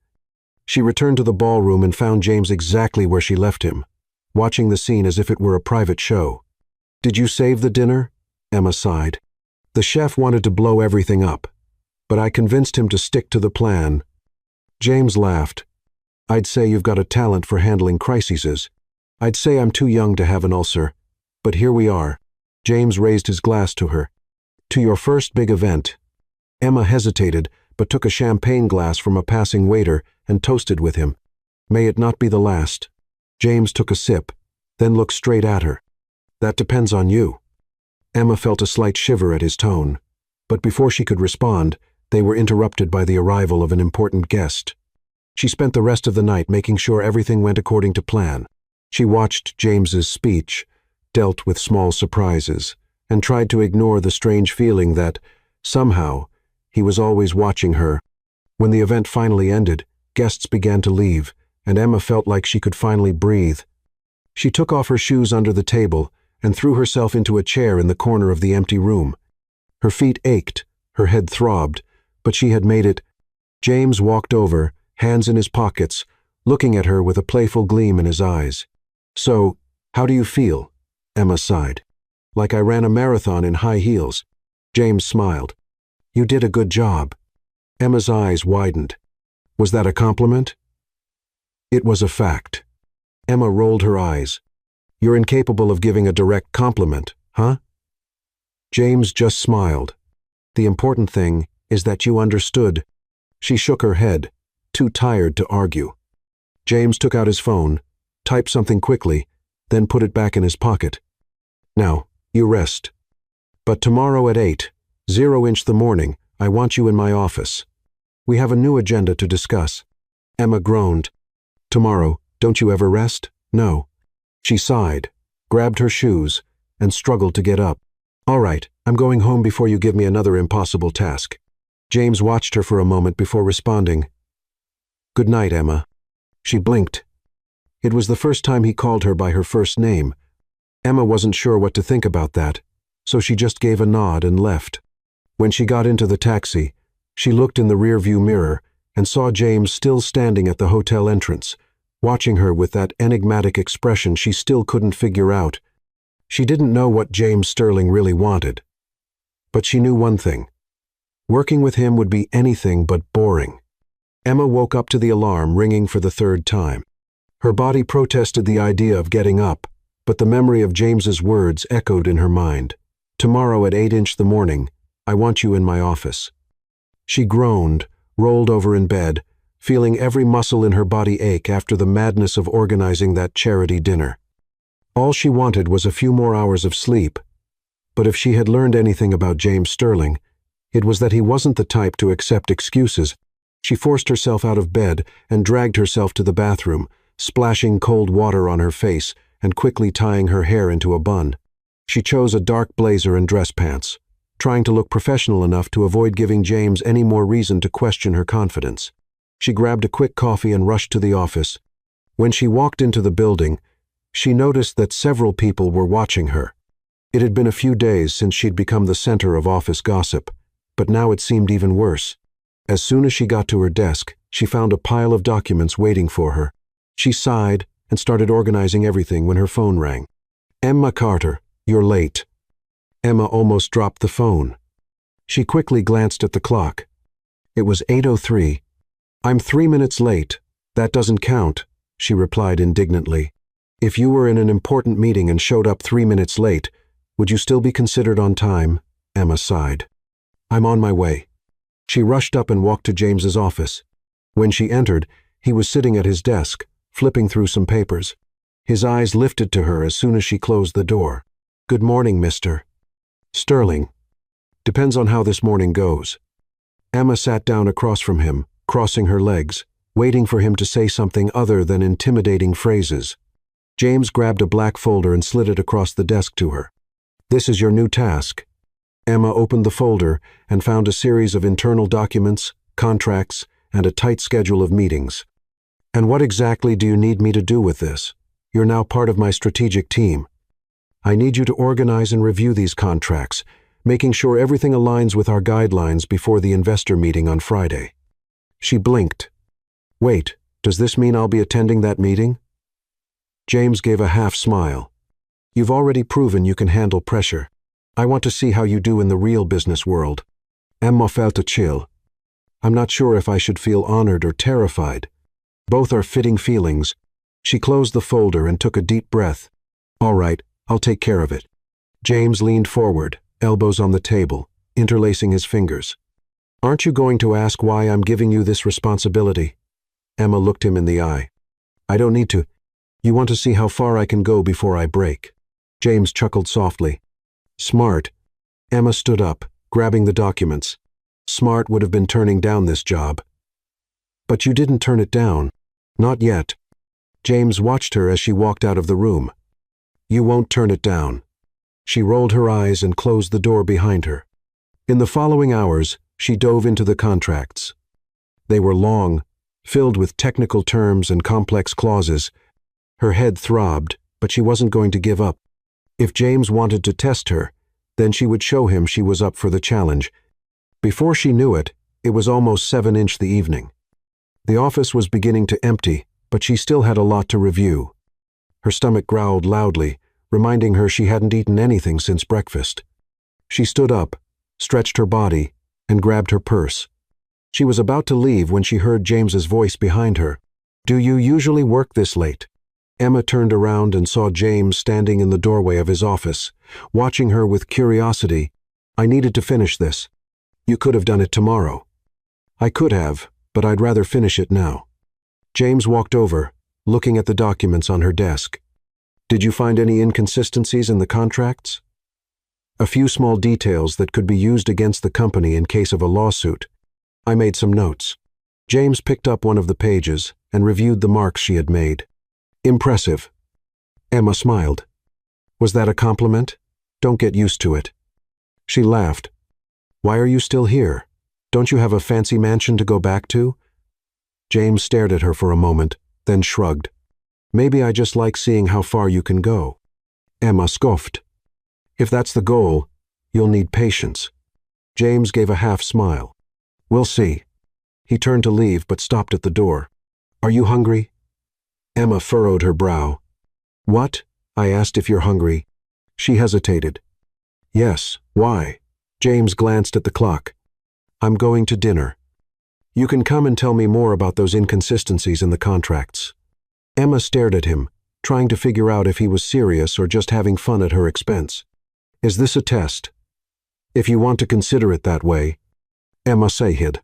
Speaker 1: She returned to the ballroom and found James exactly where she left him, watching the scene as if it were a private show. "Did you save the dinner?" Emma sighed. "The chef wanted to blow everything up. but I convinced him to stick to the plan." James laughed. "I'd say you've got a talent for handling crises. I'd say I'm too young to have an ulcer, but here we are." James raised his glass to her. "To your first big event." Emma hesitated, but took a champagne glass from a passing waiter and toasted with him. "May it not be the last." James took a sip, then looked straight at her. "That depends on you." Emma felt a slight shiver at his tone, but before she could respond, they were interrupted by the arrival of an important guest. She spent the rest of the night making sure everything went according to plan. She watched James's speech, dealt with small surprises, and tried to ignore the strange feeling that, somehow, he was always watching her. When the event finally ended, guests began to leave, and Emma felt like she could finally breathe. She took off her shoes under the table and threw herself into a chair in the corner of the empty room. Her feet ached, her head throbbed, but she had made it. James walked over, hands in his pockets, looking at her with a playful gleam in his eyes. "So, how do you feel?" Emma sighed. "Like I ran a marathon in high heels." James smiled. "You did a good job." Emma's eyes widened. Was that a compliment? It was a fact. Emma rolled her eyes. "You're incapable of giving a direct compliment, huh?" James just smiled. "The important thing is that you understood." She shook her head, too tired to argue. James took out his phone, typed something quickly, then put it back in his pocket. "Now, you rest. But tomorrow at 8:00 the morning, I want you in my office. We have a new agenda to discuss." Emma groaned. "Tomorrow, don't you ever rest?" "No." She sighed, grabbed her shoes, and struggled to get up. "All right, I'm going home before you give me another impossible task." James watched her for a moment before responding. "Good night, Emma." She blinked. It was the first time he called her by her first name. Emma wasn't sure what to think about that, so she just gave a nod and left. When she got into the taxi, she looked in the rearview mirror and saw James still standing at the hotel entrance, watching her with that enigmatic expression she still couldn't figure out. She didn't know what James Sterling really wanted. But she knew one thing. Working with him would be anything but boring. Emma woke up to the alarm ringing for the third time. Her body protested the idea of getting up, but the memory of James's words echoed in her mind. "Tomorrow at 8:00 the morning, I want you in my office." She groaned, rolled over in bed, feeling every muscle in her body ache after the madness of organizing that charity dinner. All she wanted was a few more hours of sleep, but if she had learned anything about James Sterling, it was that he wasn't the type to accept excuses. She forced herself out of bed and dragged herself to the bathroom, splashing cold water on her face and quickly tying her hair into a bun. She chose a dark blazer and dress pants, trying to look professional enough to avoid giving James any more reason to question her confidence. She grabbed a quick coffee and rushed to the office. When she walked into the building, she noticed that several people were watching her. It had been a few days since she'd become the center of office gossip, but now it seemed even worse. As soon as she got to her desk, she found a pile of documents waiting for her. She sighed and started organizing everything when her phone rang. "Emma Carter, you're late." Emma almost dropped the phone. She quickly glanced at the clock. It was 8:03. "I'm 3 minutes late. That doesn't count," she replied indignantly. "If you were in an important meeting and showed up 3 minutes late, would you still be considered on time?" Emma sighed. "I'm on my way." She rushed up and walked to James's office. When she entered, he was sitting at his desk, flipping through some papers. His eyes lifted to her as soon as she closed the door. "Good morning, Mr. Sterling." "Depends on how this morning goes." Emma sat down across from him, crossing her legs, waiting for him to say something other than intimidating phrases. James grabbed a black folder and slid it across the desk to her. "This is your new task." Emma opened the folder and found a series of internal documents, contracts, and a tight schedule of meetings. "And what exactly do you need me to do with this? You're now part of my strategic team. I need you to organize and review these contracts, making sure everything aligns with our guidelines before the investor meeting on Friday." She blinked. "Wait, does this mean I'll be attending that meeting?" James gave a half smile. "You've already proven you can handle pressure. I want to see how you do in the real business world." Emma felt a chill, I'm not sure if I should feel honored or terrified. Both are fitting feelings. She closed the folder and took a deep breath. All right, I'll take care of it. James leaned forward, elbows on the table, interlacing his fingers. Aren't you going to ask why I'm giving you this responsibility? Emma looked him in the eye. I don't need to. You want to see how far I can go before I break. James chuckled softly. Smart. Emma stood up, grabbing the documents. Smart would have been turning down this job. But you didn't turn it down. Not yet. James watched her as she walked out of the room. You won't turn it down. She rolled her eyes and closed the door behind her. In the following hours, she dove into the contracts. They were long, filled with technical terms and complex clauses. Her head throbbed, but she wasn't going to give up. If James wanted to test her, then she would show him she was up for the challenge. Before she knew it, it was almost 7-inch the evening. The office was beginning to empty, but she still had a lot to review. Her stomach growled loudly, reminding her she hadn't eaten anything since breakfast. She stood up, stretched her body, and grabbed her purse. She was about to leave when she heard James's voice behind her. Do you usually work this late? Emma turned around and saw James standing in the doorway of his office, watching her with curiosity. I needed to finish this. You could have done it tomorrow. I could have, but I'd rather finish it now. James walked over, looking at the documents on her desk. Did you find any inconsistencies in the contracts? A few small details that could be used against the company in case of a lawsuit. I made some notes. James picked up one of the pages and reviewed the marks she had made. Impressive. Emma smiled. Was that a compliment? Don't get used to it. She laughed. Why are you still here? Don't you have a fancy mansion to go back to? James stared at her for a moment, then shrugged. Maybe I just like seeing how far you can go. Emma scoffed. If that's the goal, you'll need patience. James gave a half smile. We'll see. He turned to leave but stopped at the door. Are you hungry? Emma furrowed her brow. What? I asked if you're hungry. She hesitated. Yes, why? James glanced at the clock. I'm going to dinner. You can come and tell me more about those inconsistencies in the contracts. Emma stared at him, trying to figure out if he was serious or just having fun at her expense. Is this a test? If you want to consider it that way. Emma said.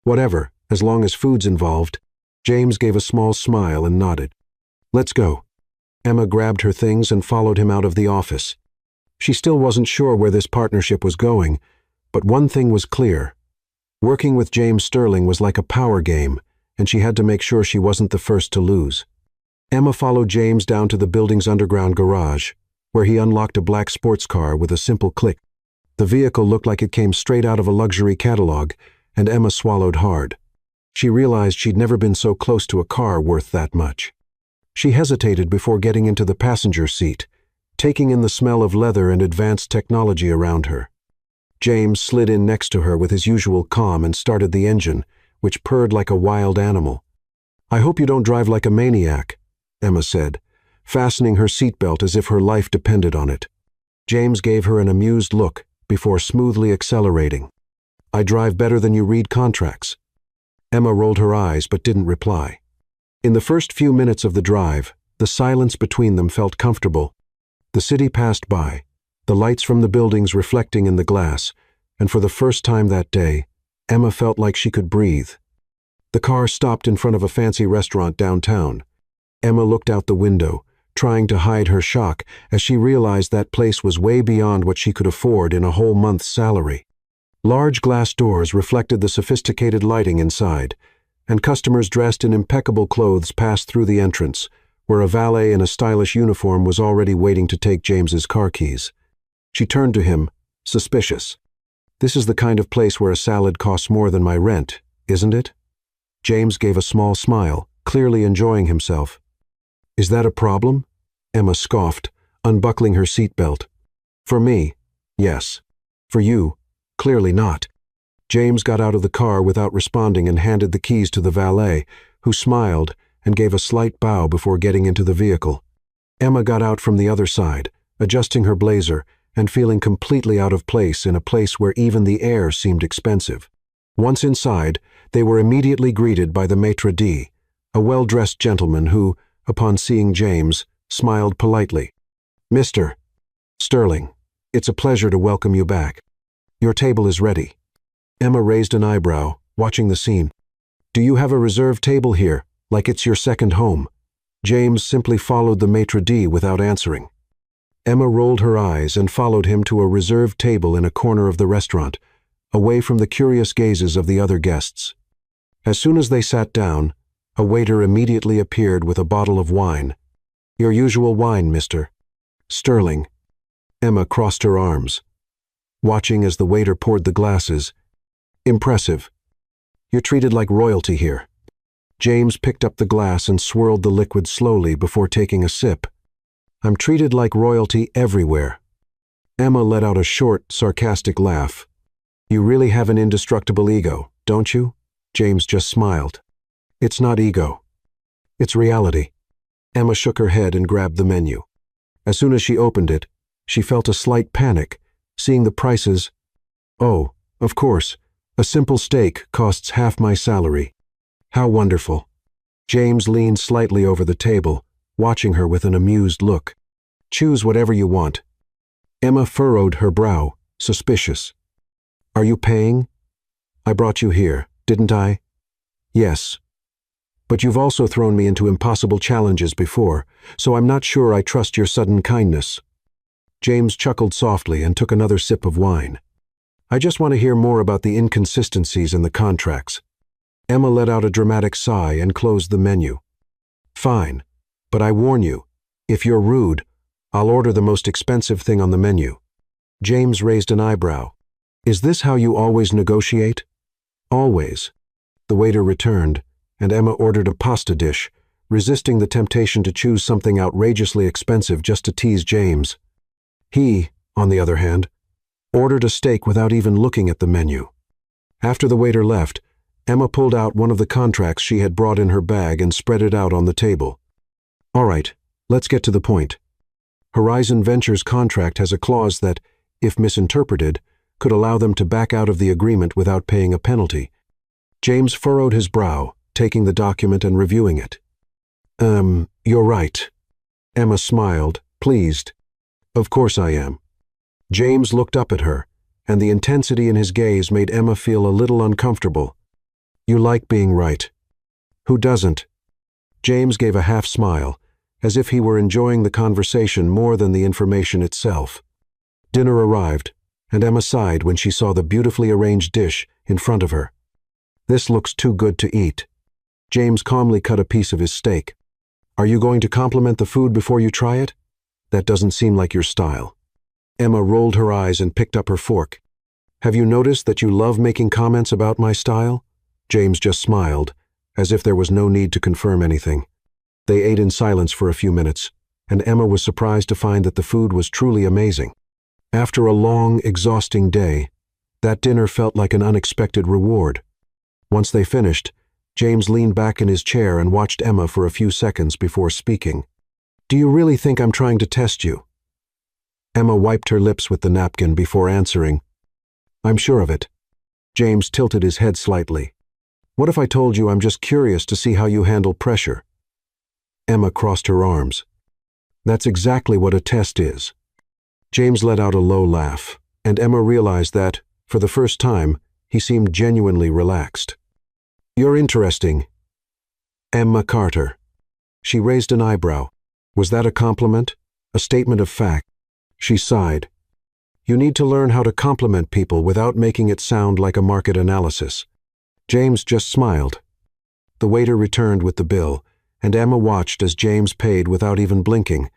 Speaker 1: Whatever, as long as food's involved. James gave a small smile and nodded. Let's go. Emma grabbed her things and followed him out of the office. She still wasn't sure where this partnership was going, but one thing was clear. Working with James Sterling was like a power game, and she had to make sure she wasn't the first to lose. Emma followed James down to the building's underground garage, where he unlocked a black sports car with a simple click. The vehicle looked like it came straight out of a luxury catalog, and Emma swallowed hard. She realized she'd never been so close to a car worth that much. She hesitated before getting into the passenger seat, taking in the smell of leather and advanced technology around her. James slid in next to her with his usual calm and started the engine, which purred like a wild animal. I hope you don't drive like a maniac, Emma said, fastening her seatbelt as if her life depended on it. James gave her an amused look before smoothly accelerating. I drive better than you read contracts. Emma rolled her eyes but didn't reply. In the first few minutes of the drive, the silence between them felt comfortable. The city passed by, the lights from the buildings reflecting in the glass, and for the first time that day, Emma felt like she could breathe. The car stopped in front of a fancy restaurant downtown. Emma looked out the window, trying to hide her shock as she realized that place was way beyond what she could afford in a whole month's salary. Large glass doors reflected the sophisticated lighting inside, and customers dressed in impeccable clothes passed through the entrance, where a valet in a stylish uniform was already waiting to take James's car keys. She turned to him, suspicious. This is the kind of place where a salad costs more than my rent, isn't it? James gave a small smile, clearly enjoying himself. Is that a problem? Emma scoffed, unbuckling her seatbelt. For me, yes. For you, clearly not. James got out of the car without responding and handed the keys to the valet, who smiled and gave a slight bow before getting into the vehicle. Emma got out from the other side, adjusting her blazer and feeling completely out of place in a place where even the air seemed expensive. Once inside, they were immediately greeted by the maitre d', a well-dressed gentleman who, upon seeing James, smiled politely. "Mr. Sterling, it's a pleasure to welcome you back. Your table is ready." Emma raised an eyebrow, watching the scene. "Do you have a reserved table here, like it's your second home?" James simply followed the maitre d' without answering. Emma rolled her eyes and followed him to a reserved table in a corner of the restaurant, away from the curious gazes of the other guests. As soon as they sat down, a waiter immediately appeared with a bottle of wine. "Your usual wine, Mr. Sterling." Emma crossed her arms, watching as the waiter poured the glasses. "Impressive. You're treated like royalty here." James picked up the glass and swirled the liquid slowly before taking a sip. "I'm treated like royalty everywhere." Emma let out a short, sarcastic laugh. "You really have an indestructible ego, don't you?" James just smiled. "It's not ego. It's reality." Emma shook her head and grabbed the menu. As soon as she opened it, she felt a slight panic, seeing the prices. "Oh, of course, a simple steak costs half my salary. How wonderful." James leaned slightly over the table, watching her with an amused look. "Choose whatever you want." Emma furrowed her brow, suspicious. "Are you paying? I brought you here, didn't I?" "Yes. But you've also thrown me into impossible challenges before, so I'm not sure I trust your sudden kindness." James chuckled softly and took another sip of wine. "I just want to hear more about the inconsistencies in the contracts." Emma let out a dramatic sigh and closed the menu. "Fine, but I warn you, if you're rude, I'll order the most expensive thing on the menu." James raised an eyebrow. "Is this how you always negotiate?" "Always." The waiter returned, and Emma ordered a pasta dish, resisting the temptation to choose something outrageously expensive just to tease James. He, on the other hand, ordered a steak without even looking at the menu. After the waiter left, Emma pulled out one of the contracts she had brought in her bag and spread it out on the table. "All right, let's get to the point. Horizon Ventures' contract has a clause that, if misinterpreted, could allow them to back out of the agreement without paying a penalty." James furrowed his brow, taking the document and reviewing it. You're right." Emma smiled, pleased. "Of course I am." James looked up at her, and the intensity in his gaze made Emma feel a little uncomfortable. "You like being right. Who doesn't?" James gave a half smile, as if he were enjoying the conversation more than the information itself. Dinner arrived, and Emma sighed when she saw the beautifully arranged dish in front of her. "This looks too good to eat." James calmly cut a piece of his steak. "Are you going to compliment the food before you try it? That doesn't seem like your style." Emma rolled her eyes and picked up her fork. "Have you noticed that you love making comments about my style?" James just smiled, as if there was no need to confirm anything. They ate in silence for a few minutes, and Emma was surprised to find that the food was truly amazing. After a long, exhausting day, that dinner felt like an unexpected reward. Once they finished, James leaned back in his chair and watched Emma for a few seconds before speaking. "Do you really think I'm trying to test you?" Emma wiped her lips with the napkin before answering. "I'm sure of it." James tilted his head slightly. "What if I told you I'm just curious to see how you handle pressure?" Emma crossed her arms. "That's exactly what a test is." James let out a low laugh, and Emma realized that, for the first time, he seemed genuinely relaxed. "You're interesting, Emma Carter." She raised an eyebrow. Was that a compliment? A statement of fact? She sighed. "You need to learn how to compliment people without making it sound like a market analysis." James just smiled. The waiter returned with the bill, and Emma watched as James paid without even blinking.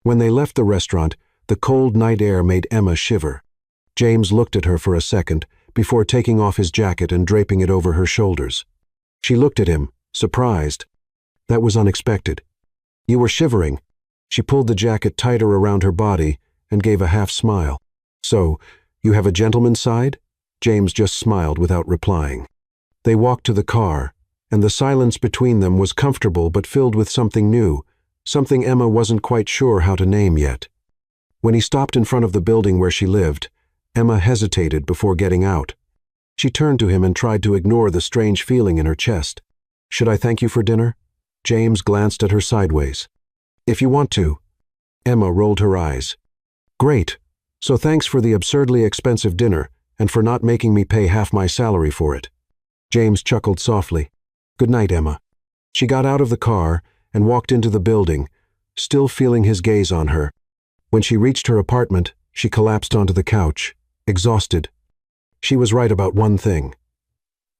Speaker 1: When they left the restaurant, the cold night air made Emma shiver. James looked at her for a second, before taking off his jacket and draping it over her shoulders. She looked at him, surprised. That was unexpected. "You were shivering." She pulled the jacket tighter around her body and gave a half smile. "So, you have a gentleman's side?" James just smiled without replying. They walked to the car, and the silence between them was comfortable but filled with something new, something Emma wasn't quite sure how to name yet. When he stopped in front of the building where she lived, Emma hesitated before getting out. She turned to him and tried to ignore the strange feeling in her chest. "Should I thank you for dinner?" James glanced at her sideways. "If you want to." Emma rolled her eyes. "Great. So thanks for the absurdly expensive dinner and for not making me pay half my salary for it." James chuckled softly. "Good night, Emma." She got out of the car and walked into the building, still feeling his gaze on her. When she reached her apartment, she collapsed onto the couch, exhausted. She was right about one thing.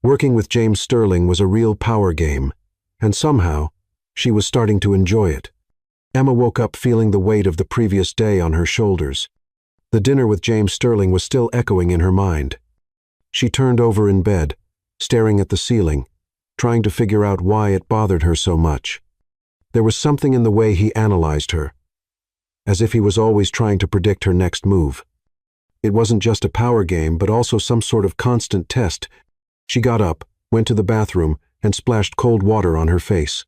Speaker 1: Working with James Sterling was a real power game, and somehow, she was starting to enjoy it. Emma woke up feeling the weight of the previous day on her shoulders. The dinner with James Sterling was still echoing in her mind. She turned over in bed, staring at the ceiling, trying to figure out why it bothered her so much. There was something in the way he analyzed her, as if he was always trying to predict her next move. It wasn't just a power game, but also some sort of constant test. She got up, went to the bathroom, and splashed cold water on her face.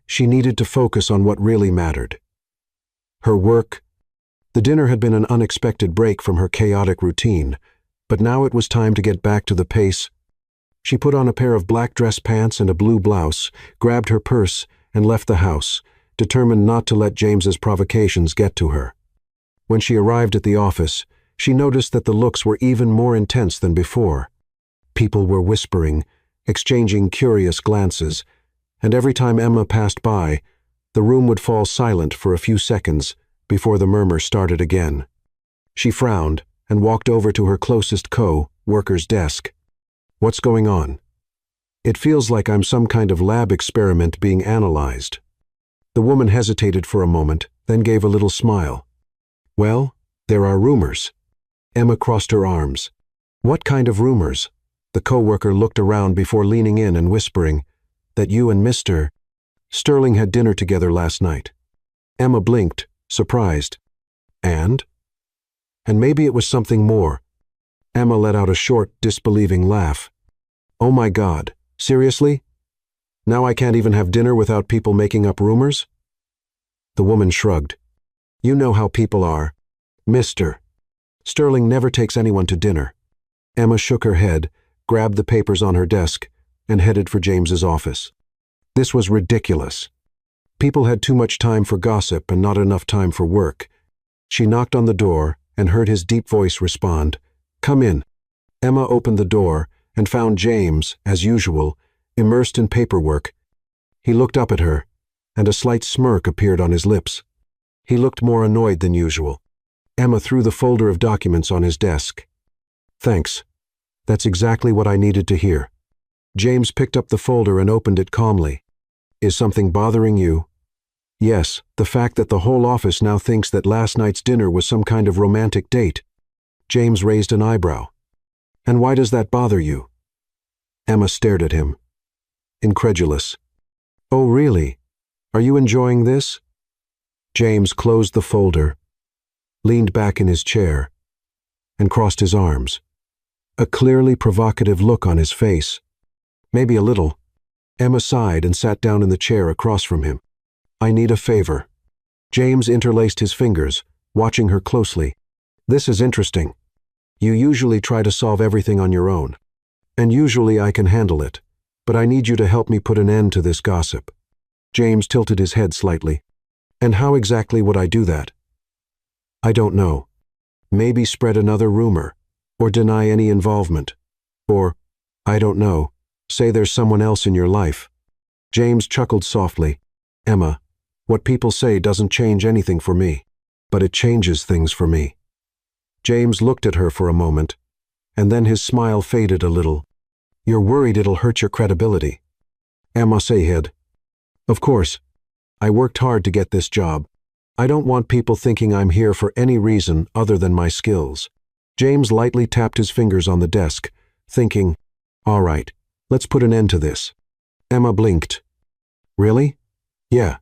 Speaker 1: She needed to focus on what really mattered. Her work. The dinner had been an unexpected break from her chaotic routine, but now it was time to get back to the pace. She put on a pair of black dress pants and a blue blouse, grabbed her purse, and left the house, determined not to let James's provocations get to her. When she arrived at the office, she noticed that the looks were even more intense than before. People were whispering, exchanging curious glances, and every time Emma passed by, the room would fall silent for a few seconds before the murmur started again. She frowned and walked over to her closest co-worker's desk. "What's going on?" "It feels like I'm some kind of lab experiment being analyzed." The woman hesitated for a moment, then gave a little smile. "Well, there are rumors." Emma crossed her arms. "What kind of rumors?" The co-worker looked around before leaning in and whispering, "That you and Mr. Sterling had dinner together last night." Emma blinked, surprised. And? And maybe it was something more. Emma let out a short, disbelieving laugh. "Oh my God, seriously? Now I can't even have dinner without people making up rumors?" The woman shrugged. "You know how people are. Mr. Sterling never takes anyone to dinner." Emma shook her head, grabbed the papers on her desk, and headed for James's office. This was ridiculous. People had too much time for gossip and not enough time for work. She knocked on the door and heard his deep voice respond, "Come in." Emma opened the door and found James, as usual, immersed in paperwork. He looked up at her, and a slight smirk appeared on his lips. He looked more annoyed than usual. Emma threw the folder of documents on his desk. "Thanks. That's exactly what I needed to hear." James picked up the folder and opened it calmly. "Is something bothering you?" "Yes, the fact that the whole office now thinks that last night's dinner was some kind of romantic date." James raised an eyebrow. "And why does that bother you?" Emma stared at him, incredulous. "Oh, really? Are you enjoying this?" James closed the folder, leaned back in his chair, and crossed his arms, a clearly provocative look on his face. "Maybe a little." Emma sighed and sat down in the chair across from him. "I need a favor." James interlaced his fingers, watching her closely. "This is interesting. You usually try to solve everything on your own. And usually I can handle it, but I need you to help me put an end to this gossip." James tilted his head slightly. "And how exactly would I do that?" "I don't know. Maybe spread another rumor, or deny any involvement. Or, I don't know, say there's someone else in your life." James chuckled softly. "Emma, what people say doesn't change anything for me, but it changes things for me." James looked at her for a moment, and then his smile faded a little. "You're worried it'll hurt your credibility." Emma said, "Of course. I worked hard to get this job. I don't want people thinking I'm here for any reason other than my skills." James lightly tapped his fingers on the desk, thinking, "All right, let's put an end to this." Emma blinked. "Really?" "Yeah."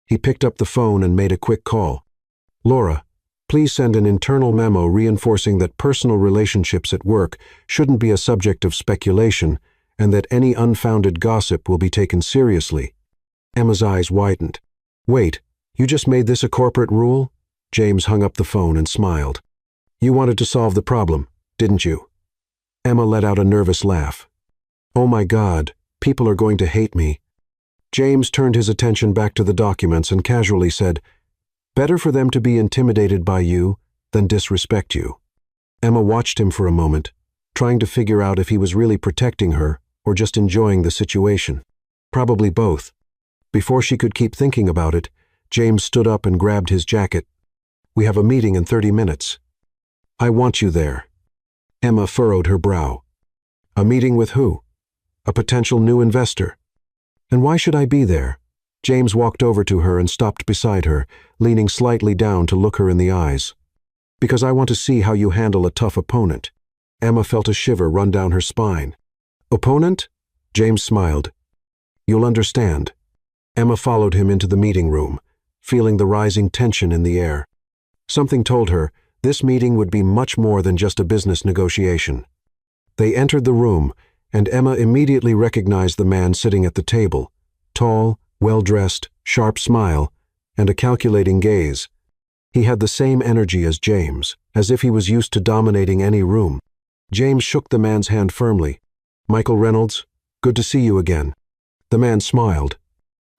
Speaker 1: He picked up the phone and made a quick call. "Laura, please send an internal memo reinforcing that personal relationships at work shouldn't be a subject of speculation and that any unfounded gossip will be taken seriously." Emma's eyes widened. "Wait, you just made this a corporate rule?" James hung up the phone and smiled. "You wanted to solve the problem, didn't you?" Emma let out a nervous laugh. Oh my God, people are going to hate me. James turned his attention back to the documents and casually said, better for them to be intimidated by you than disrespect you. Emma watched him for a moment, trying to figure out if he was really protecting her or just enjoying the situation. Probably both. Before she could keep thinking about it, James stood up and grabbed his jacket. We have a meeting in 30 minutes. I want you there. Emma furrowed her brow. A meeting with who? A potential new investor. And why should I be there? James walked over to her and stopped beside her, leaning slightly down to look her in the eyes. Because I want to see how you handle a tough opponent. Emma felt a shiver run down her spine. Opponent? James smiled. You'll understand. Emma followed him into the meeting room, feeling the rising tension in the air. Something told her this meeting would be much more than just a business negotiation. They entered the room, and Emma immediately recognized the man sitting at the table, tall, well-dressed, sharp smile, and a calculating gaze. He had the same energy as James, as if he was used to dominating any room. James shook the man's hand firmly. Michael Reynolds, good to see you again. The man smiled.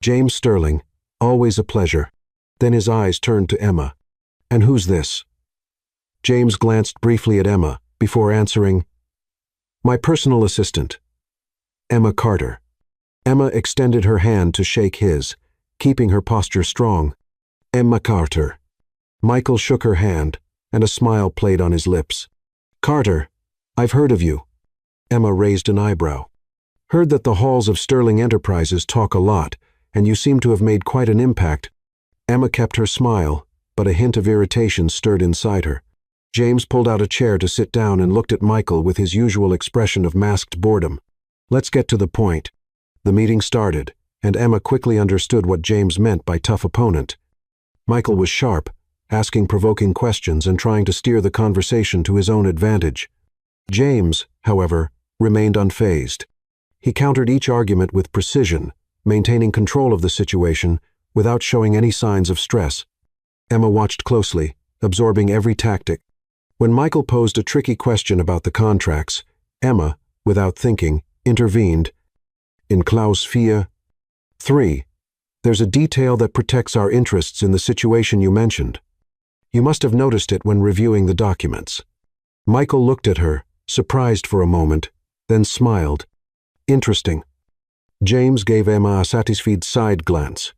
Speaker 1: James Sterling, always a pleasure. Then his eyes turned to Emma. And who's this? James glanced briefly at Emma before answering, my personal assistant, Emma Carter. Emma extended her hand to shake his, keeping her posture strong. Emma Carter. Michael shook her hand, and a smile played on his lips. Carter, I've heard of you. Emma raised an eyebrow. Heard that the halls of Sterling Enterprises talk a lot, and you seem to have made quite an impact. Emma kept her smile, but a hint of irritation stirred inside her. James pulled out a chair to sit down and looked at Michael with his usual expression of masked boredom. Let's get to the point. The meeting started, and Emma quickly understood what James meant by tough opponent. Michael was sharp, asking provoking questions and trying to steer the conversation to his own advantage. James, however, remained unfazed. He countered each argument with precision, maintaining control of the situation without showing any signs of stress. Emma watched closely, absorbing every tactic. When Michael posed a tricky question about the contracts, Emma, without thinking, intervened. In Clause 4:3, there's a detail that protects our interests in the situation you mentioned. You must have noticed it when reviewing the documents. Michael looked at her, surprised for a moment, then smiled. Interesting. James gave Emma a satisfied side glance.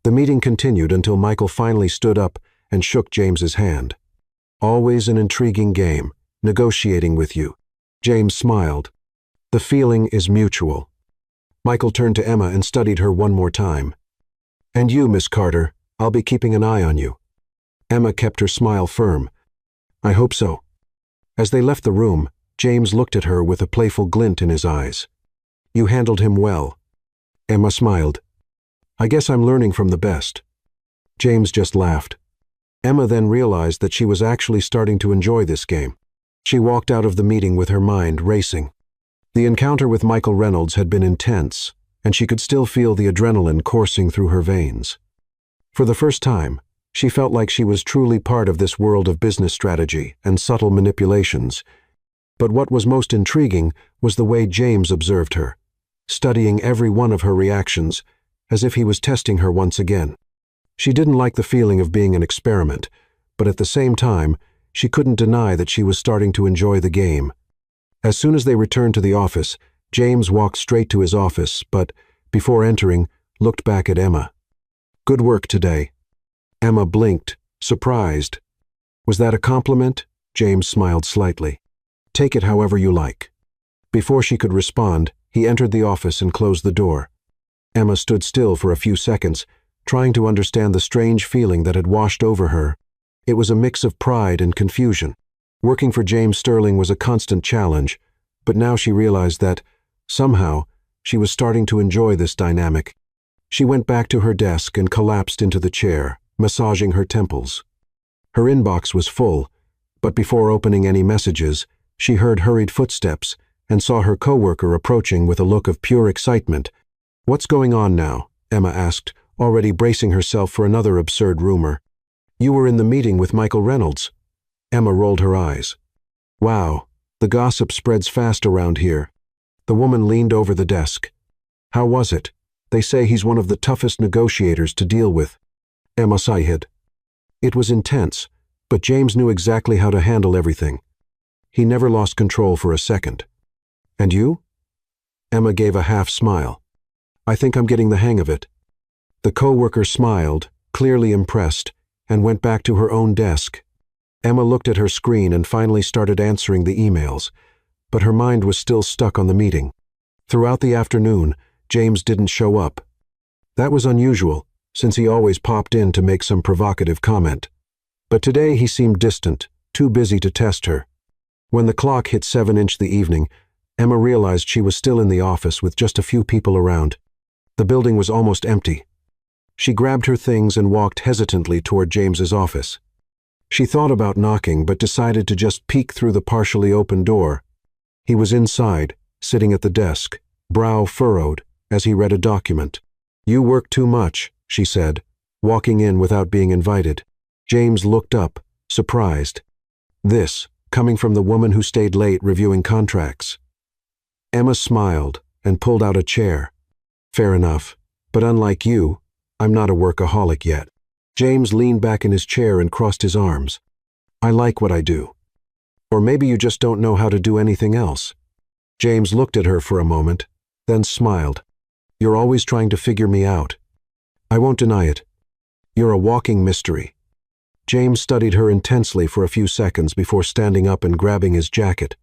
Speaker 1: The meeting continued until Michael finally stood up and shook James's hand. Always an intriguing game, negotiating with you. James smiled. The feeling is mutual. Michael turned to Emma and studied her one more time. And you, Miss Carter, I'll be keeping an eye on you. Emma kept her smile firm. I hope so. As they left the room, James looked at her with a playful glint in his eyes. You handled him well. Emma smiled. I guess I'm learning from the best. James just laughed. Emma then realized that she was actually starting to enjoy this game. She walked out of the meeting with her mind racing. The encounter with Michael Reynolds had been intense, and she could still feel the adrenaline coursing through her veins. For the first time, she felt like she was truly part of this world of business strategy and subtle manipulations. But what was most intriguing was the way James observed her, studying every one of her reactions, as if he was testing her once again. She didn't like the feeling of being an experiment, but at the same time, she couldn't deny that she was starting to enjoy the game. As soon as they returned to the office, James walked straight to his office, but, before entering, looked back at Emma. Good work today. Emma blinked, surprised. Was that a compliment? James smiled slightly. Take it however you like. Before she could respond, he entered the office and closed the door. Emma stood still for a few seconds, trying to understand the strange feeling that had washed over her. It was a mix of pride and confusion. Working for James Sterling was a constant challenge, but now she realized that, somehow, she was starting to enjoy this dynamic. She went back to her desk and collapsed into the chair, massaging her temples. Her inbox was full, but before opening any messages, she heard hurried footsteps and saw her coworker approaching with a look of pure excitement. What's going on now? Emma asked, already bracing herself for another absurd rumor. You were in the meeting with Michael Reynolds. Emma rolled her eyes. Wow, The gossip spreads fast around here. The woman leaned over the desk. How was it? They say he's one of the toughest negotiators to deal with. Emma sighed. It was intense, but James knew exactly how to handle everything. He never lost control for a second. And you? Emma gave a half smile. I think I'm getting the hang of it. The co-worker smiled, clearly impressed, and went back to her own desk. Emma looked at her screen and finally started answering the emails, but her mind was still stuck on the meeting. Throughout the afternoon, James didn't show up. That was unusual, since he always popped in to make some provocative comment. But today he seemed distant, too busy to test her. When the clock hit 7 the evening, Emma realized she was still in the office with just a few people around. The building was almost empty. She grabbed her things and walked hesitantly toward James's office. She thought about knocking but decided to just peek through the partially open door. He was inside, sitting at the desk, brow furrowed, as he read a document. You work too much, she said, walking in without being invited. James looked up, surprised. This, coming from the woman who stayed late reviewing contracts. Emma smiled and pulled out a chair. Fair enough, but unlike you, I'm not a workaholic yet. James leaned back in his chair and crossed his arms. I like what I do. Or maybe you just don't know how to do anything else. James looked at her for a moment, then smiled. You're always trying to figure me out. I won't deny it. You're a walking mystery. James studied her intensely for a few seconds before standing up and grabbing his jacket.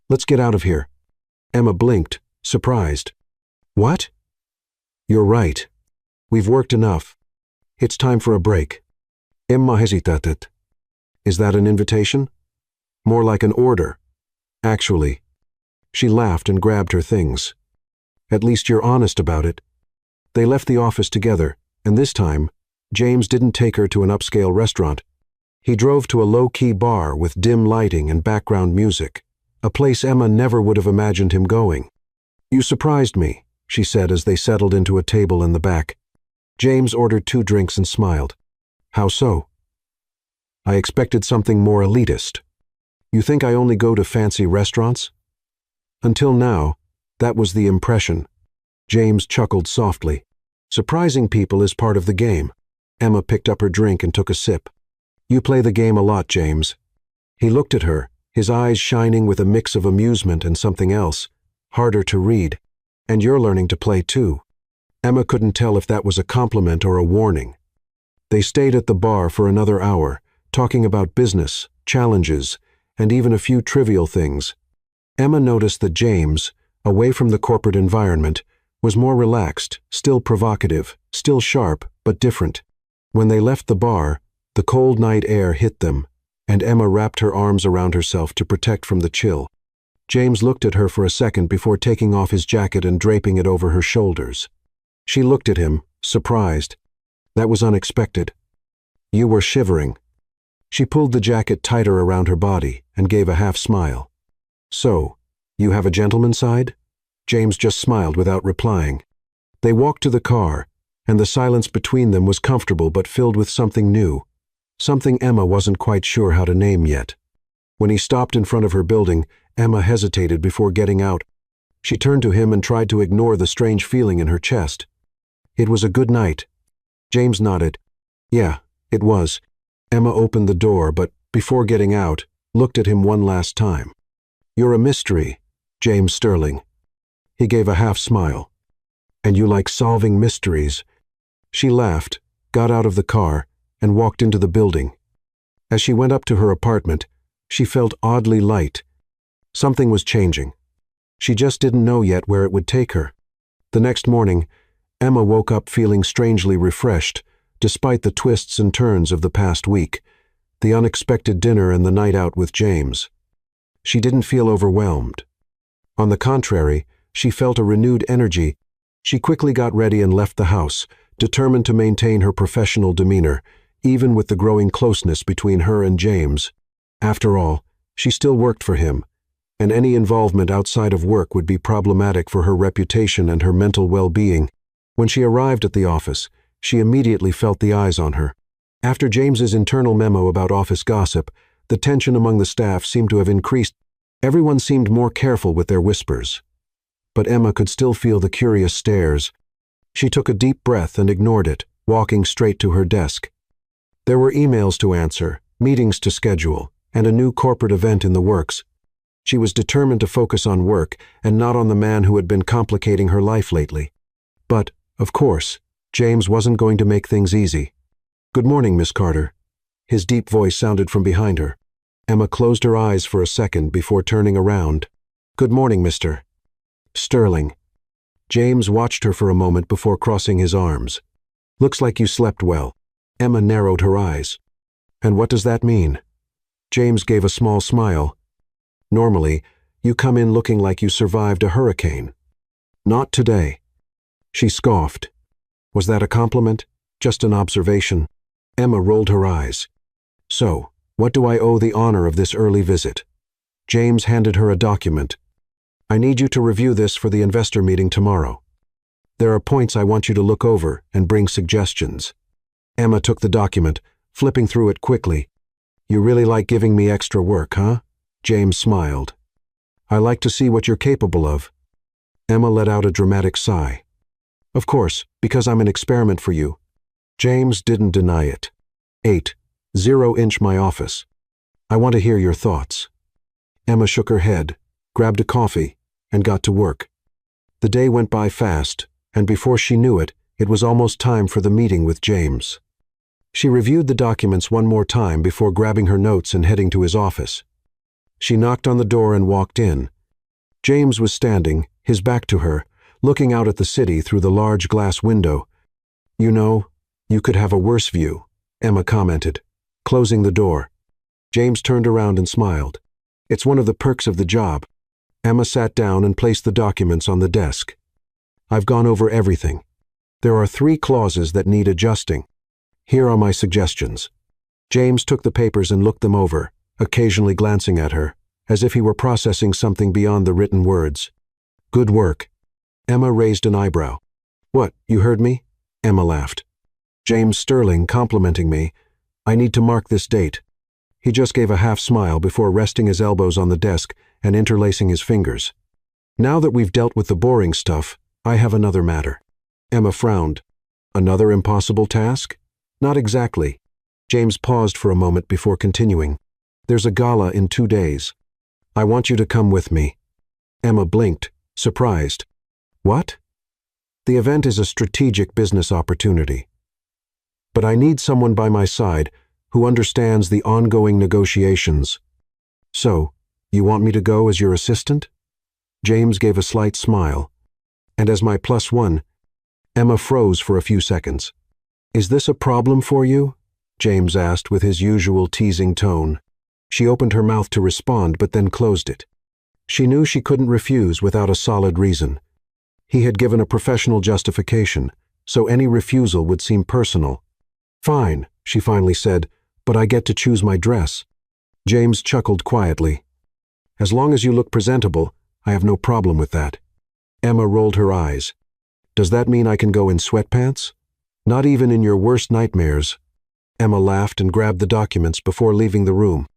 Speaker 1: Let's get out of here. Emma blinked, surprised. What? You're right. We've worked enough. It's time for a break. Emma hesitated. Is that an invitation? More like an order. Actually. She laughed and grabbed her things. At least you're honest about it. They left the office together, and this time, James didn't take her to an upscale restaurant. He drove to a low-key bar with dim lighting and background music, a place Emma never would have imagined him going. You surprised me, she said as they settled into a table in the back. James ordered 2 drinks and smiled. How so? I expected something more elitist. You think I only go to fancy restaurants? Until now, that was the impression. James chuckled softly. Surprising people is part of the game. Emma picked up her drink and took a sip. You play the game a lot, James. He looked at her, his eyes shining with a mix of amusement and something else, harder to read. And you're learning to play too. Emma couldn't tell if that was a compliment or a warning. They stayed at the bar for another hour, talking about business, challenges, and even a few trivial things. Emma noticed that James, away from the corporate environment, was more relaxed, still provocative, still sharp, but different. When they left the bar, the cold night air hit them, and Emma wrapped her arms around herself to protect from the chill. James looked at her for a second before taking off his jacket and draping it over her shoulders. She looked at him, surprised. That was unexpected. You were shivering. She pulled the jacket tighter around her body and gave a half smile. So, you have a gentleman's side? James just smiled without replying. They walked to the car, and the silence between them was comfortable but filled with something new, something Emma wasn't quite sure how to name yet. When he stopped in front of her building, Emma hesitated before getting out. She turned to him and tried to ignore the strange feeling in her chest. It was a good night. James nodded. Yeah, it was. Emma opened the door, but before getting out, looked at him one last time. You're a mystery, James Sterling. He gave a half smile. And you like solving mysteries. She laughed, got out of the car, and walked into the building. As she went up to her apartment, she felt oddly light. Something was changing. She just didn't know yet where it would take her. The next morning, Emma woke up feeling strangely refreshed, despite the twists and turns of the past week, the unexpected dinner and the night out with James. She didn't feel overwhelmed. On the contrary, she felt a renewed energy. She quickly got ready and left the house, determined to maintain her professional demeanor, even with the growing closeness between her and James. After all, she still worked for him, and any involvement outside of work would be problematic for her reputation and her mental well-being. When she arrived at the office, she immediately felt the eyes on her. After James's internal memo about office gossip, the tension among the staff seemed to have increased. Everyone seemed more careful with their whispers. But Emma could still feel the curious stares. She took a deep breath and ignored it, walking straight to her desk. There were emails to answer, meetings to schedule, and a new corporate event in the works. She was determined to focus on work and not on the man who had been complicating her life lately. But, of course, James wasn't going to make things easy. "Good morning, Miss Carter." His deep voice sounded from behind her. Emma closed her eyes for a second before turning around. "Good morning, Mr. Sterling." James watched her for a moment before crossing his arms. "Looks like you slept well." Emma narrowed her eyes. "And what does that mean?" James gave a small smile. "Normally, you come in looking like you survived a hurricane." "Not today." She scoffed. Was that a compliment? Just an observation? Emma rolled her eyes. "So, what do I owe the honor of this early visit?" James handed her a document. "I need you to review this for the investor meeting tomorrow. There are points I want you to look over and bring suggestions." Emma took the document, flipping through it quickly. "You really like giving me extra work, huh?" James smiled. "I like to see what you're capable of." Emma let out a dramatic sigh. "Of course, because I'm an experiment for you." James didn't deny it. 8. 0-inch my office. "I want to hear your thoughts." Emma shook her head, grabbed a coffee, and got to work. The day went by fast, and before she knew it, it was almost time for the meeting with James. She reviewed the documents one more time before grabbing her notes and heading to his office. She knocked on the door and walked in. James was standing, his back to her, looking out at the city through the large glass window. "You know, you could have a worse view," Emma commented, closing the door. James turned around and smiled. "It's one of the perks of the job." Emma sat down and placed the documents on the desk. "I've gone over everything. There are 3 clauses that need adjusting. Here are my suggestions." James took the papers and looked them over, occasionally glancing at her, as if he were processing something beyond the written words. "Good work." Emma raised an eyebrow. "What, you heard me?" Emma laughed. "James Sterling complimenting me. I need to mark this date." He just gave a half smile before resting his elbows on the desk and interlacing his fingers. "Now that we've dealt with the boring stuff, I have another matter." Emma frowned. "Another impossible task?" "Not exactly." James paused for a moment before continuing. "There's a gala in 2 days. I want you to come with me." Emma blinked, surprised. "What?" "The event is a strategic business opportunity. But I need someone by my side who understands the ongoing negotiations." "So, you want me to go as your assistant?" James gave a slight smile. "And as my +1, Emma froze for a few seconds. "Is this a problem for you?" James asked with his usual teasing tone. She opened her mouth to respond but then closed it. She knew she couldn't refuse without a solid reason. He had given a professional justification, so any refusal would seem personal. "Fine," she finally said, "but I get to choose my dress." James chuckled quietly. "As long as you look presentable, I have no problem with that." Emma rolled her eyes. "Does that mean I can go in sweatpants?" "Not even in your worst nightmares." Emma laughed and grabbed the documents before leaving the room.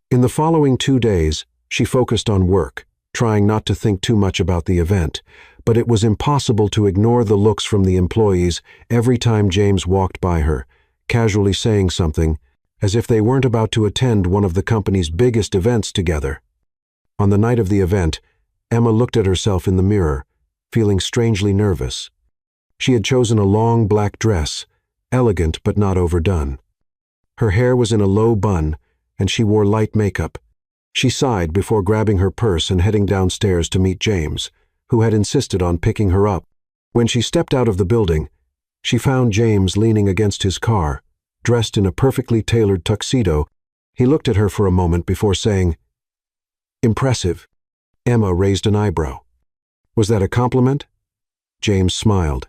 Speaker 1: In the following 2 days, she focused on work, trying not to think too much about the event, but it was impossible to ignore the looks from the employees every time James walked by her, casually saying something, as if they weren't about to attend one of the company's biggest events together. On the night of the event, Emma looked at herself in the mirror, feeling strangely nervous. She had chosen a long black dress, elegant but not overdone. Her hair was in a low bun, and she wore light makeup. She sighed before grabbing her purse and heading downstairs to meet James, who had insisted on picking her up. When she stepped out of the building, she found James leaning against his car, dressed in a perfectly tailored tuxedo. He looked at her for a moment before saying, "Impressive." Emma raised an eyebrow. "Was that a compliment?" James smiled.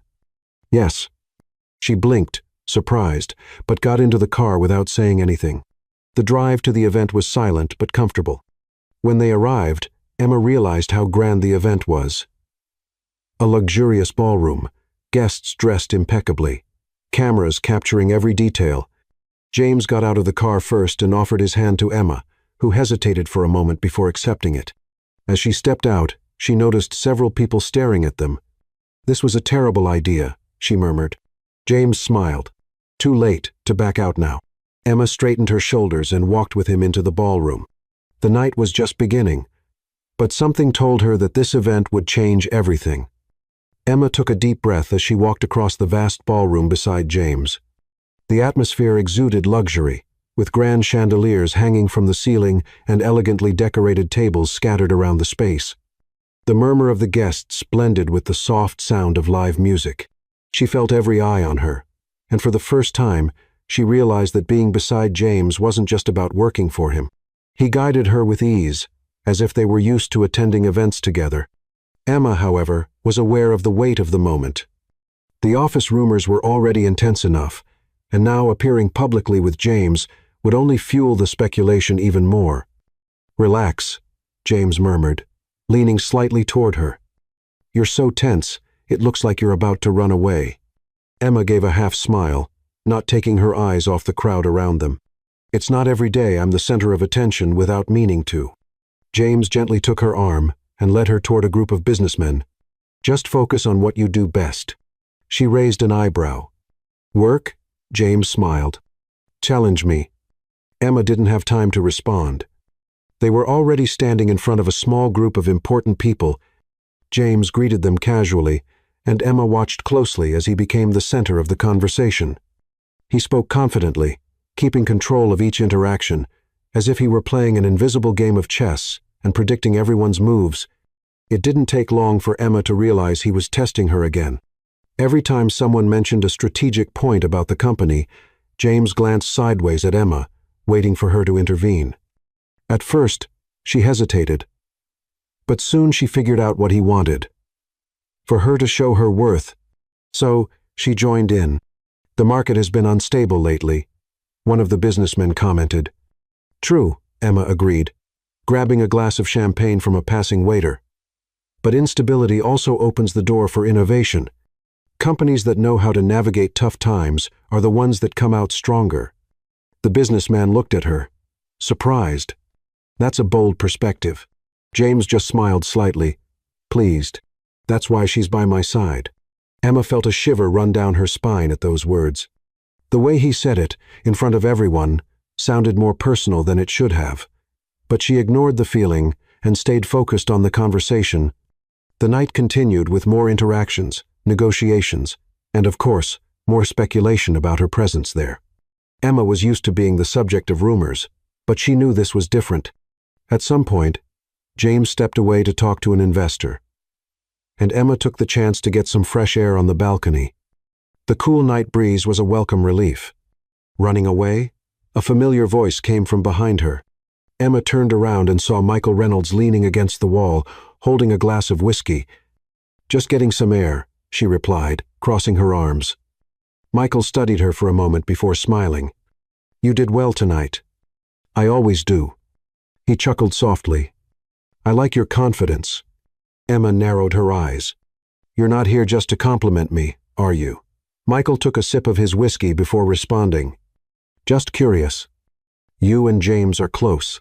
Speaker 1: "Yes." She blinked, surprised, but got into the car without saying anything. The drive to the event was silent but comfortable. When they arrived, Emma realized how grand the event was. A luxurious ballroom, guests dressed impeccably, cameras capturing every detail. James got out of the car first and offered his hand to Emma, who hesitated for a moment before accepting it. As she stepped out, she noticed several people staring at them. "This was a terrible idea," she murmured. James smiled. Too late to back out now. Emma straightened her shoulders and walked with him into the ballroom. The night was just beginning, but something told her that this event would change everything. Emma took a deep breath as she walked across the vast ballroom beside James. The atmosphere exuded luxury, with grand chandeliers hanging from the ceiling and elegantly decorated tables scattered around the space. The murmur of the guests blended with the soft sound of live music. She felt every eye on her, and for the first time, she realized that being beside James wasn't just about working for him. He guided her with ease, as if they were used to attending events together. Emma, however, was aware of the weight of the moment. The office rumors were already intense enough, and now appearing publicly with James would only fuel the speculation even more. "Relax," James murmured, leaning slightly toward her. "You're so tense, it looks like you're about to run away." Emma gave a half smile, not taking her eyes off the crowd around them. "It's not every day I'm the center of attention without meaning to." James gently took her arm and led her toward a group of businessmen. "Just focus on what you do best." She raised an eyebrow. "Work?" James smiled. "Challenge me." Emma didn't have time to respond. They were already standing in front of a small group of important people. James greeted them casually, and Emma watched closely as he became the center of the conversation. He spoke confidently, keeping control of each interaction, as if he were playing an invisible game of chess and predicting everyone's moves. It didn't take long for Emma to realize he was testing her again. Every time someone mentioned a strategic point about the company, James glanced sideways at Emma, waiting for her to intervene. At first, she hesitated, but soon she figured out what he wanted. For her to show her worth. So, she joined in. "The market has been unstable lately," one of the businessmen commented. "True," Emma agreed, grabbing a glass of champagne from a passing waiter. "But instability also opens the door for innovation. Companies that know how to navigate tough times are the ones that come out stronger." The businessman looked at her, surprised. "That's a bold perspective." James just smiled slightly, pleased. "That's why she's by my side." Emma felt a shiver run down her spine at those words. The way he said it, in front of everyone, sounded more personal than it should have. But she ignored the feeling and stayed focused on the conversation. The night continued with more interactions, negotiations, and of course, more speculation about her presence there. Emma was used to being the subject of rumors, but she knew this was different. At some point, James stepped away to talk to an investor, and Emma took the chance to get some fresh air on the balcony. The cool night breeze was a welcome relief. Running away? A familiar voice came from behind her. Emma turned around and saw Michael Reynolds leaning against the wall, holding a glass of whiskey. "Just getting some air," she replied, crossing her arms. Michael studied her for a moment before smiling. "You did well tonight." "I always do." He chuckled softly. "I like your confidence." Emma narrowed her eyes. "You're not here just to compliment me, are you?" Michael took a sip of his whiskey before responding. "Just curious. You and James are close."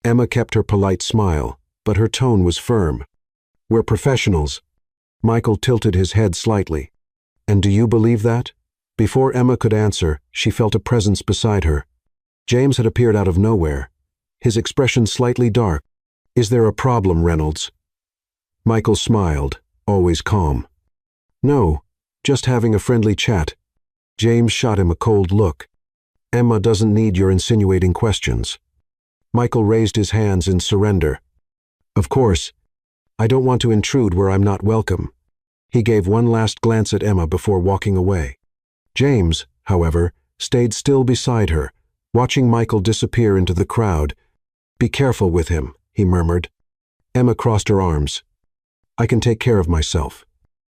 Speaker 1: Emma kept her polite smile, but her tone was firm. "We're professionals." Michael tilted his head slightly. "And do you believe that?" Before Emma could answer, she felt a presence beside her. James had appeared out of nowhere, his expression slightly dark. "Is there a problem, Reynolds?" Michael smiled, always calm. "No, just having a friendly chat." James shot him a cold look. "Emma doesn't need your insinuating questions." Michael raised his hands in surrender. "Of course, I don't want to intrude where I'm not welcome." He gave one last glance at Emma before walking away. James, however, stayed still beside her, watching Michael disappear into the crowd. "Be careful with him," he murmured. Emma crossed her arms. "I can take care of myself."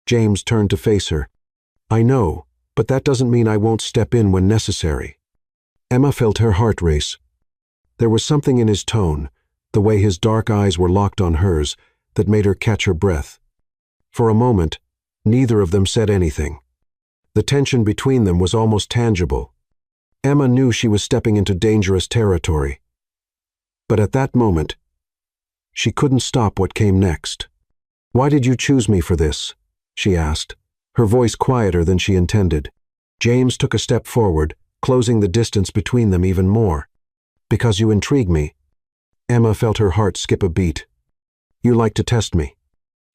Speaker 1: James turned to face her. "I know, but that doesn't mean I won't step in when necessary." Emma felt her heart race. There was something in his tone, the way his dark eyes were locked on hers, that made her catch her breath. For a moment, neither of them said anything. The tension between them was almost tangible. Emma knew she was stepping into dangerous territory. But at that moment, She couldn't stop what came next. "Why did you choose me for this?" she asked, her voice quieter than she intended. James took a step forward, closing the distance between them even more. "Because you intrigue me." Emma felt her heart skip a beat. "You like to test me?"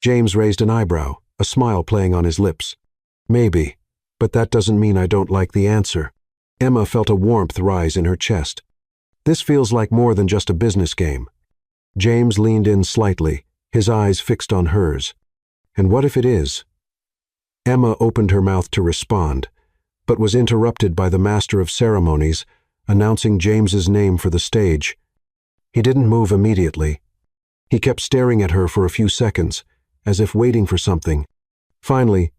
Speaker 1: James raised an eyebrow, a smile playing on his lips. "Maybe, but that doesn't mean I don't like the answer." Emma felt a warmth rise in her chest. "This feels like more than just a business game." James leaned in slightly, his eyes fixed on hers. "And what if it is?" Emma opened her mouth to respond, but was interrupted by the master of ceremonies, announcing James's name for the stage. He didn't move immediately. He kept staring at her for a few seconds, as if waiting for something. Finally,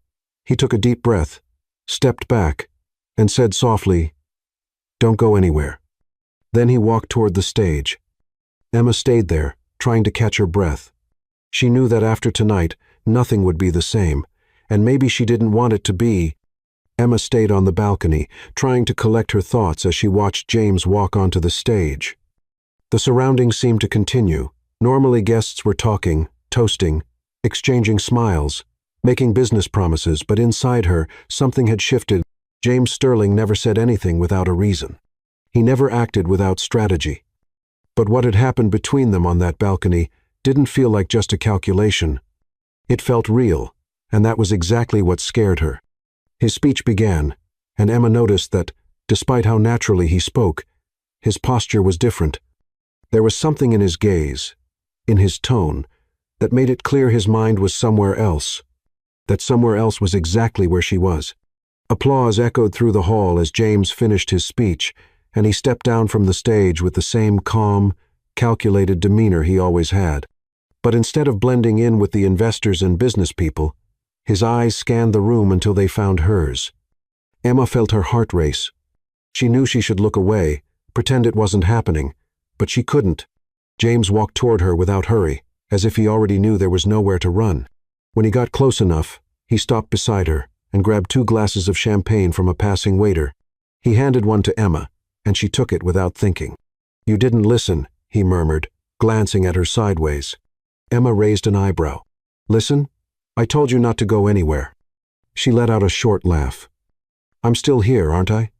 Speaker 1: he took a deep breath, stepped back, and said softly, "Don't go anywhere." Then he walked toward the stage. Emma stayed there, trying to catch her breath. She knew that after tonight, nothing would be the same, and maybe she didn't want it to be. Emma stayed on the balcony, trying to collect her thoughts as she watched James walk onto the stage. The surroundings seemed to continue. Normally guests were talking, toasting, exchanging smiles, making business promises, but inside her, something had shifted. James Sterling never said anything without a reason. He never acted without strategy. But what had happened between them on that balcony didn't feel like just a calculation. It felt real, and that was exactly what scared her. His speech began, and Emma noticed that, despite how naturally he spoke, his posture was different. There was something in his gaze, in his tone, that made it clear his mind was somewhere else, that somewhere else was exactly where she was. Applause echoed through the hall as James finished his speech, and he stepped down from the stage with the same calm, calculated demeanor he always had. But instead of blending in with the investors and business people, his eyes scanned the room until they found hers. Emma felt her heart race. She knew she should look away, pretend it wasn't happening, but she couldn't. James walked toward her without hurry, as if he already knew there was nowhere to run. When he got close enough, he stopped beside her and grabbed 2 glasses of champagne from a passing waiter. He handed one to Emma, and she took it without thinking. "You didn't listen," he murmured, glancing at her sideways. Emma raised an eyebrow. "Listen? I told you not to go anywhere." She let out a short laugh. "I'm still here, aren't I?"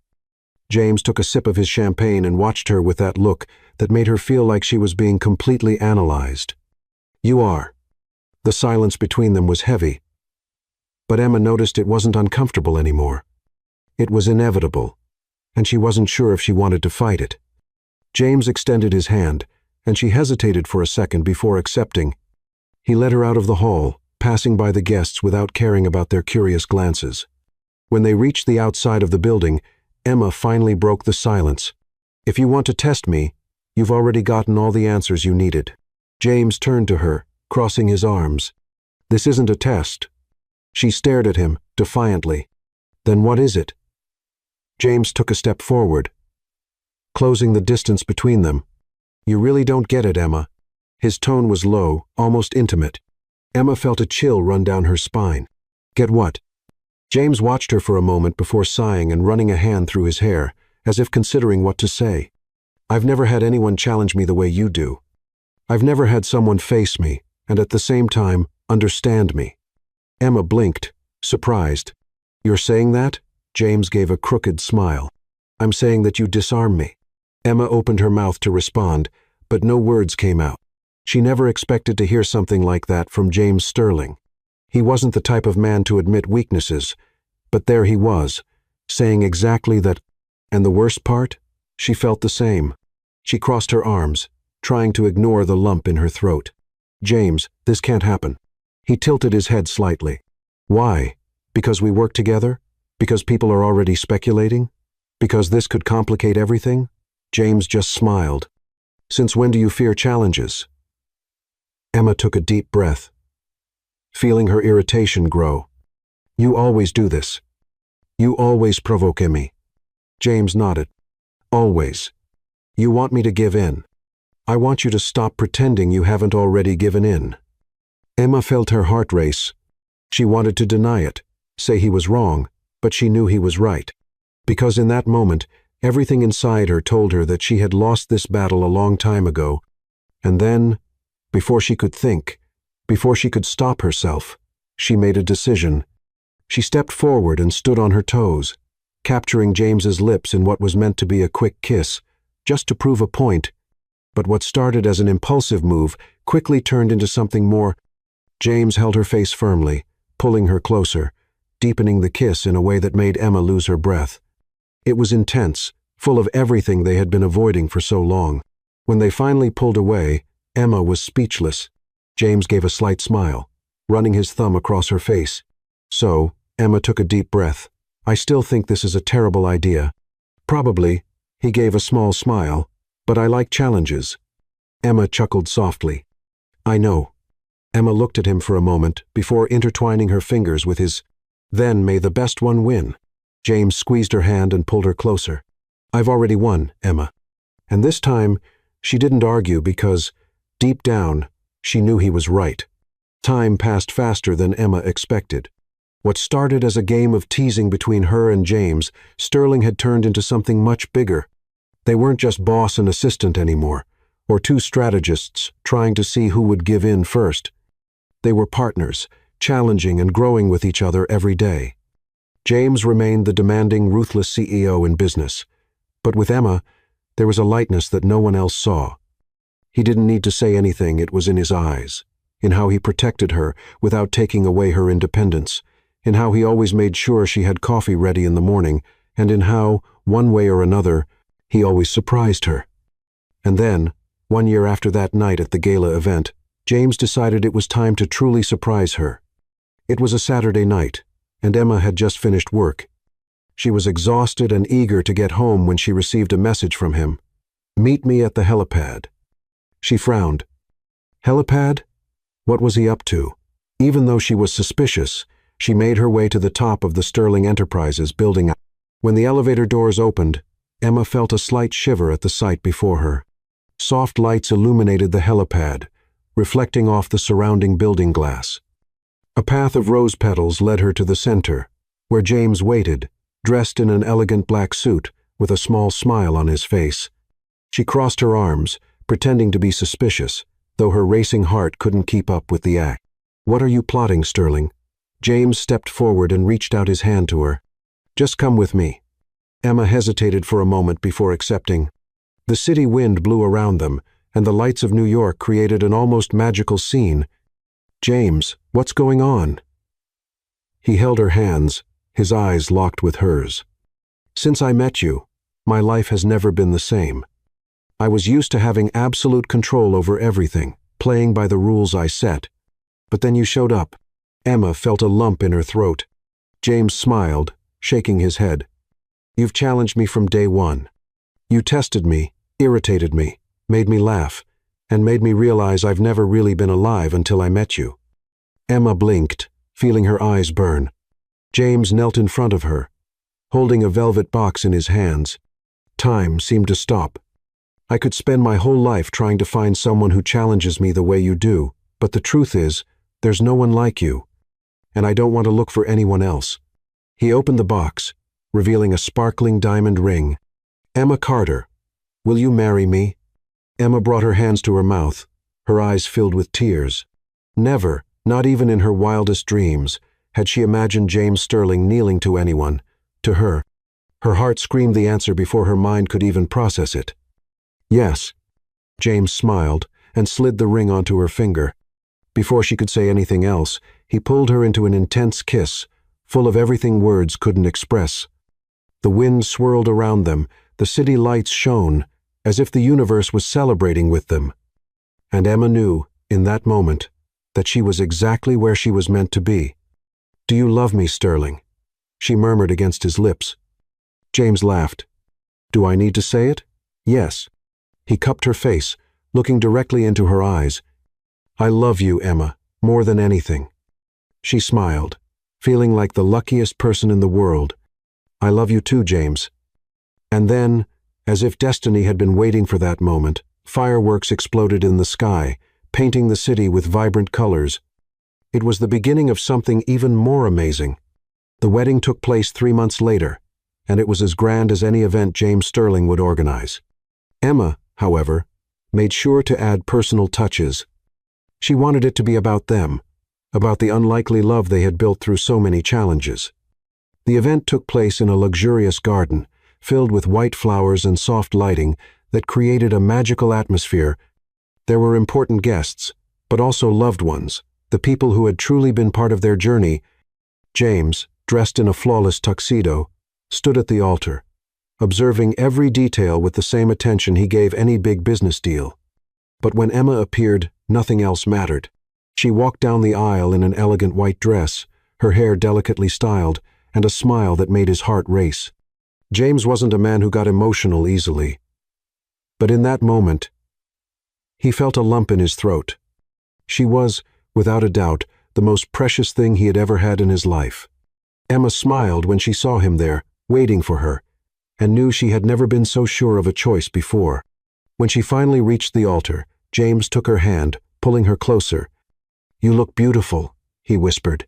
Speaker 1: James took a sip of his champagne and watched her with that look that made her feel like she was being completely analyzed. "You are." The silence between them was heavy, but Emma noticed it wasn't uncomfortable anymore. It was inevitable, and she wasn't sure if she wanted to fight it. James extended his hand, and she hesitated for a second before accepting. He led her out of the hall, passing by the guests without caring about their curious glances. When they reached the outside of the building, Emma finally broke the silence. "If you want to test me, you've already gotten all the answers you needed." James turned to her, crossing his arms. "This isn't a test." She stared at him, defiantly. "Then what is it?" James took a step forward, closing the distance between them. "You really don't get it, Emma." His tone was low, almost intimate. Emma felt a chill run down her spine. "Get what?" James watched her for a moment before sighing and running a hand through his hair, as if considering what to say. "I've never had anyone challenge me the way you do. I've never had someone face me, and at the same time, understand me." Emma blinked, surprised. "You're saying that?" James gave a crooked smile. "I'm saying that you disarm me." Emma opened her mouth to respond, but no words came out. She never expected to hear something like that from James Sterling. He wasn't the type of man to admit weaknesses, but there he was, saying exactly that. And the worst part? She felt the same. She crossed her arms, trying to ignore the lump in her throat. "James, this can't happen." He tilted his head slightly. "Why? Because we work together? Because people are already speculating? Because this could complicate everything?" James just smiled. "Since when do you fear challenges?" Emma took a deep breath, feeling her irritation grow. "You always do this. You always provoke me." James nodded. "Always. You want me to give in. I want you to stop pretending you haven't already given in." Emma felt her heart race. She wanted to deny it, say he was wrong, but she knew he was right. Because in that moment, everything inside her told her that she had lost this battle a long time ago. And then, Before she could think, before she could stop herself, she made a decision. She stepped forward and stood on her toes, capturing James's lips in what was meant to be a quick kiss, just to prove a point. But what started as an impulsive move quickly turned into something more. James held her face firmly, pulling her closer, deepening the kiss in a way that made Emma lose her breath. It was intense, full of everything they had been avoiding for so long. When they finally pulled away, Emma was speechless. James gave a slight smile, running his thumb across her face. So, Emma took a deep breath. I still think this is a terrible idea. Probably, he gave a small smile, but I like challenges. Emma chuckled softly. I know. Emma looked at him for a moment before intertwining her fingers with his. Then may the best one win. James squeezed her hand and pulled her closer. I've already won, Emma. And this time, she didn't argue because, deep down, she knew he was right. Time passed faster than Emma expected. What started as a game of teasing between her and James, Sterling had turned into something much bigger. They weren't just boss and assistant anymore, or two strategists trying to see who would give in first. They were partners, challenging and growing with each other every day. James remained the demanding, ruthless CEO in business, but with Emma, there was a lightness that no one else saw. He didn't need to say anything, it was in his eyes, in how he protected her without taking away her independence, in how he always made sure she had coffee ready in the morning, and in how, one way or another, he always surprised her. And then, 1 year after that night at the gala event, James decided it was time to truly surprise her. It was a Saturday night, and Emma had just finished work. She was exhausted and eager to get home when she received a message from him. Meet me at the helipad. She frowned. Helipad? What was he up to? Even though she was suspicious, she made her way to the top of the Sterling Enterprises building. When the elevator doors opened, Emma felt a slight shiver at the sight before her. Soft lights illuminated the helipad, reflecting off the surrounding building glass. A path of rose petals led her to the center, where James waited, dressed in an elegant black suit, with a small smile on his face. She crossed her arms, pretending to be suspicious, though her racing heart couldn't keep up with the act. What are you plotting, Sterling? James stepped forward and reached out his hand to her. Just come with me. Emma hesitated for a moment before accepting. The city wind blew around them, and the lights of New York created an almost magical scene. James, what's going on? He held her hands, his eyes locked with hers. Since I met you, my life has never been the same. I was used to having absolute control over everything, playing by the rules I set. But then you showed up. Emma felt a lump in her throat. James smiled, shaking his head. You've challenged me from day one. You tested me, irritated me, made me laugh, and made me realize I've never really been alive until I met you. Emma blinked, feeling her eyes burn. James knelt in front of her, holding a velvet box in his hands. Time seemed to stop. I could spend my whole life trying to find someone who challenges me the way you do, but the truth is, there's no one like you, and I don't want to look for anyone else. He opened the box, revealing a sparkling diamond ring. Emma Carter, will you marry me? Emma brought her hands to her mouth, her eyes filled with tears. Never, not even in her wildest dreams, had she imagined James Sterling kneeling to anyone, to her. Her heart screamed the answer before her mind could even process it. Yes. James smiled and slid the ring onto her finger. Before she could say anything else, he pulled her into an intense kiss, full of everything words couldn't express. The wind swirled around them, the city lights shone, as if the universe was celebrating with them. And Emma knew, in that moment, that she was exactly where she was meant to be. Do you love me, Sterling? She murmured against his lips. James laughed. Do I need to say it? Yes. He cupped her face, looking directly into her eyes. I love you, Emma, more than anything. She smiled, feeling like the luckiest person in the world. I love you too, James. And then, as if destiny had been waiting for that moment, fireworks exploded in the sky, painting the city with vibrant colors. It was the beginning of something even more amazing. The wedding took place 3 months later, and it was as grand as any event James Sterling would organize. Emma, however, made sure to add personal touches. She wanted it to be about them, about the unlikely love they had built through so many challenges. The event took place in a luxurious garden, filled with white flowers and soft lighting that created a magical atmosphere. There were important guests, but also loved ones, the people who had truly been part of their journey. James, dressed in a flawless tuxedo, stood at the altar, observing every detail with the same attention he gave any big business deal. But when Emma appeared, nothing else mattered. She walked down the aisle in an elegant white dress, her hair delicately styled, and a smile that made his heart race. James wasn't a man who got emotional easily. But in that moment, he felt a lump in his throat. She was, without a doubt, the most precious thing he had ever had in his life. Emma smiled when she saw him there, waiting for her, and knew she had never been so sure of a choice before. When she finally reached the altar, James took her hand, pulling her closer. "You look beautiful," he whispered.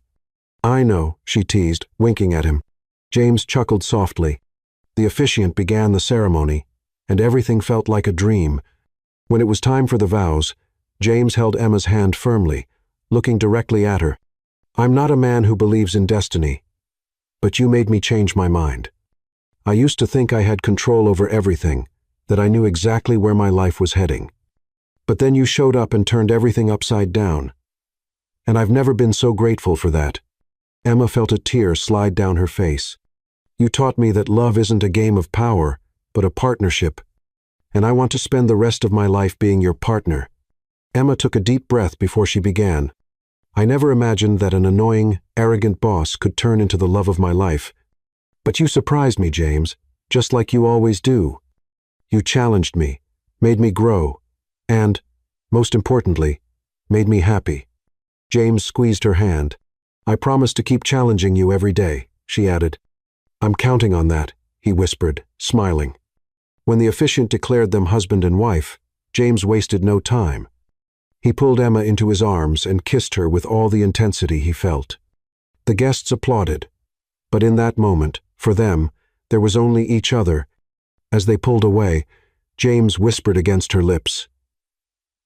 Speaker 1: "I know," she teased, winking at him. James chuckled softly. The officiant began the ceremony, and everything felt like a dream. When it was time for the vows, James held Emma's hand firmly, looking directly at her. "I'm not a man who believes in destiny, but you made me change my mind. I used to think I had control over everything, that I knew exactly where my life was heading. But then you showed up and turned everything upside down. And I've never been so grateful for that." Emma felt a tear slide down her face. "You taught me that love isn't a game of power, but a partnership. And I want to spend the rest of my life being your partner." Emma took a deep breath before she began. "I never imagined that an annoying, arrogant boss could turn into the love of my life. But you surprised me, James, just like you always do. You challenged me, made me grow, and, most importantly, made me happy." James squeezed her hand. "I promise to keep challenging you every day," she added. "I'm counting on that," he whispered, smiling. When the officiant declared them husband and wife, James wasted no time. He pulled Emma into his arms and kissed her with all the intensity he felt. The guests applauded, but in that moment, for them, there was only each other. As they pulled away, James whispered against her lips,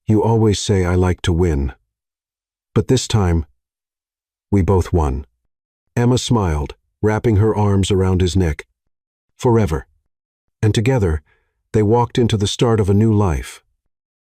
Speaker 1: "You always say I like to win. But this time, we both won." Emma smiled, wrapping her arms around his neck. "Forever." And together, they walked into the start of a new life.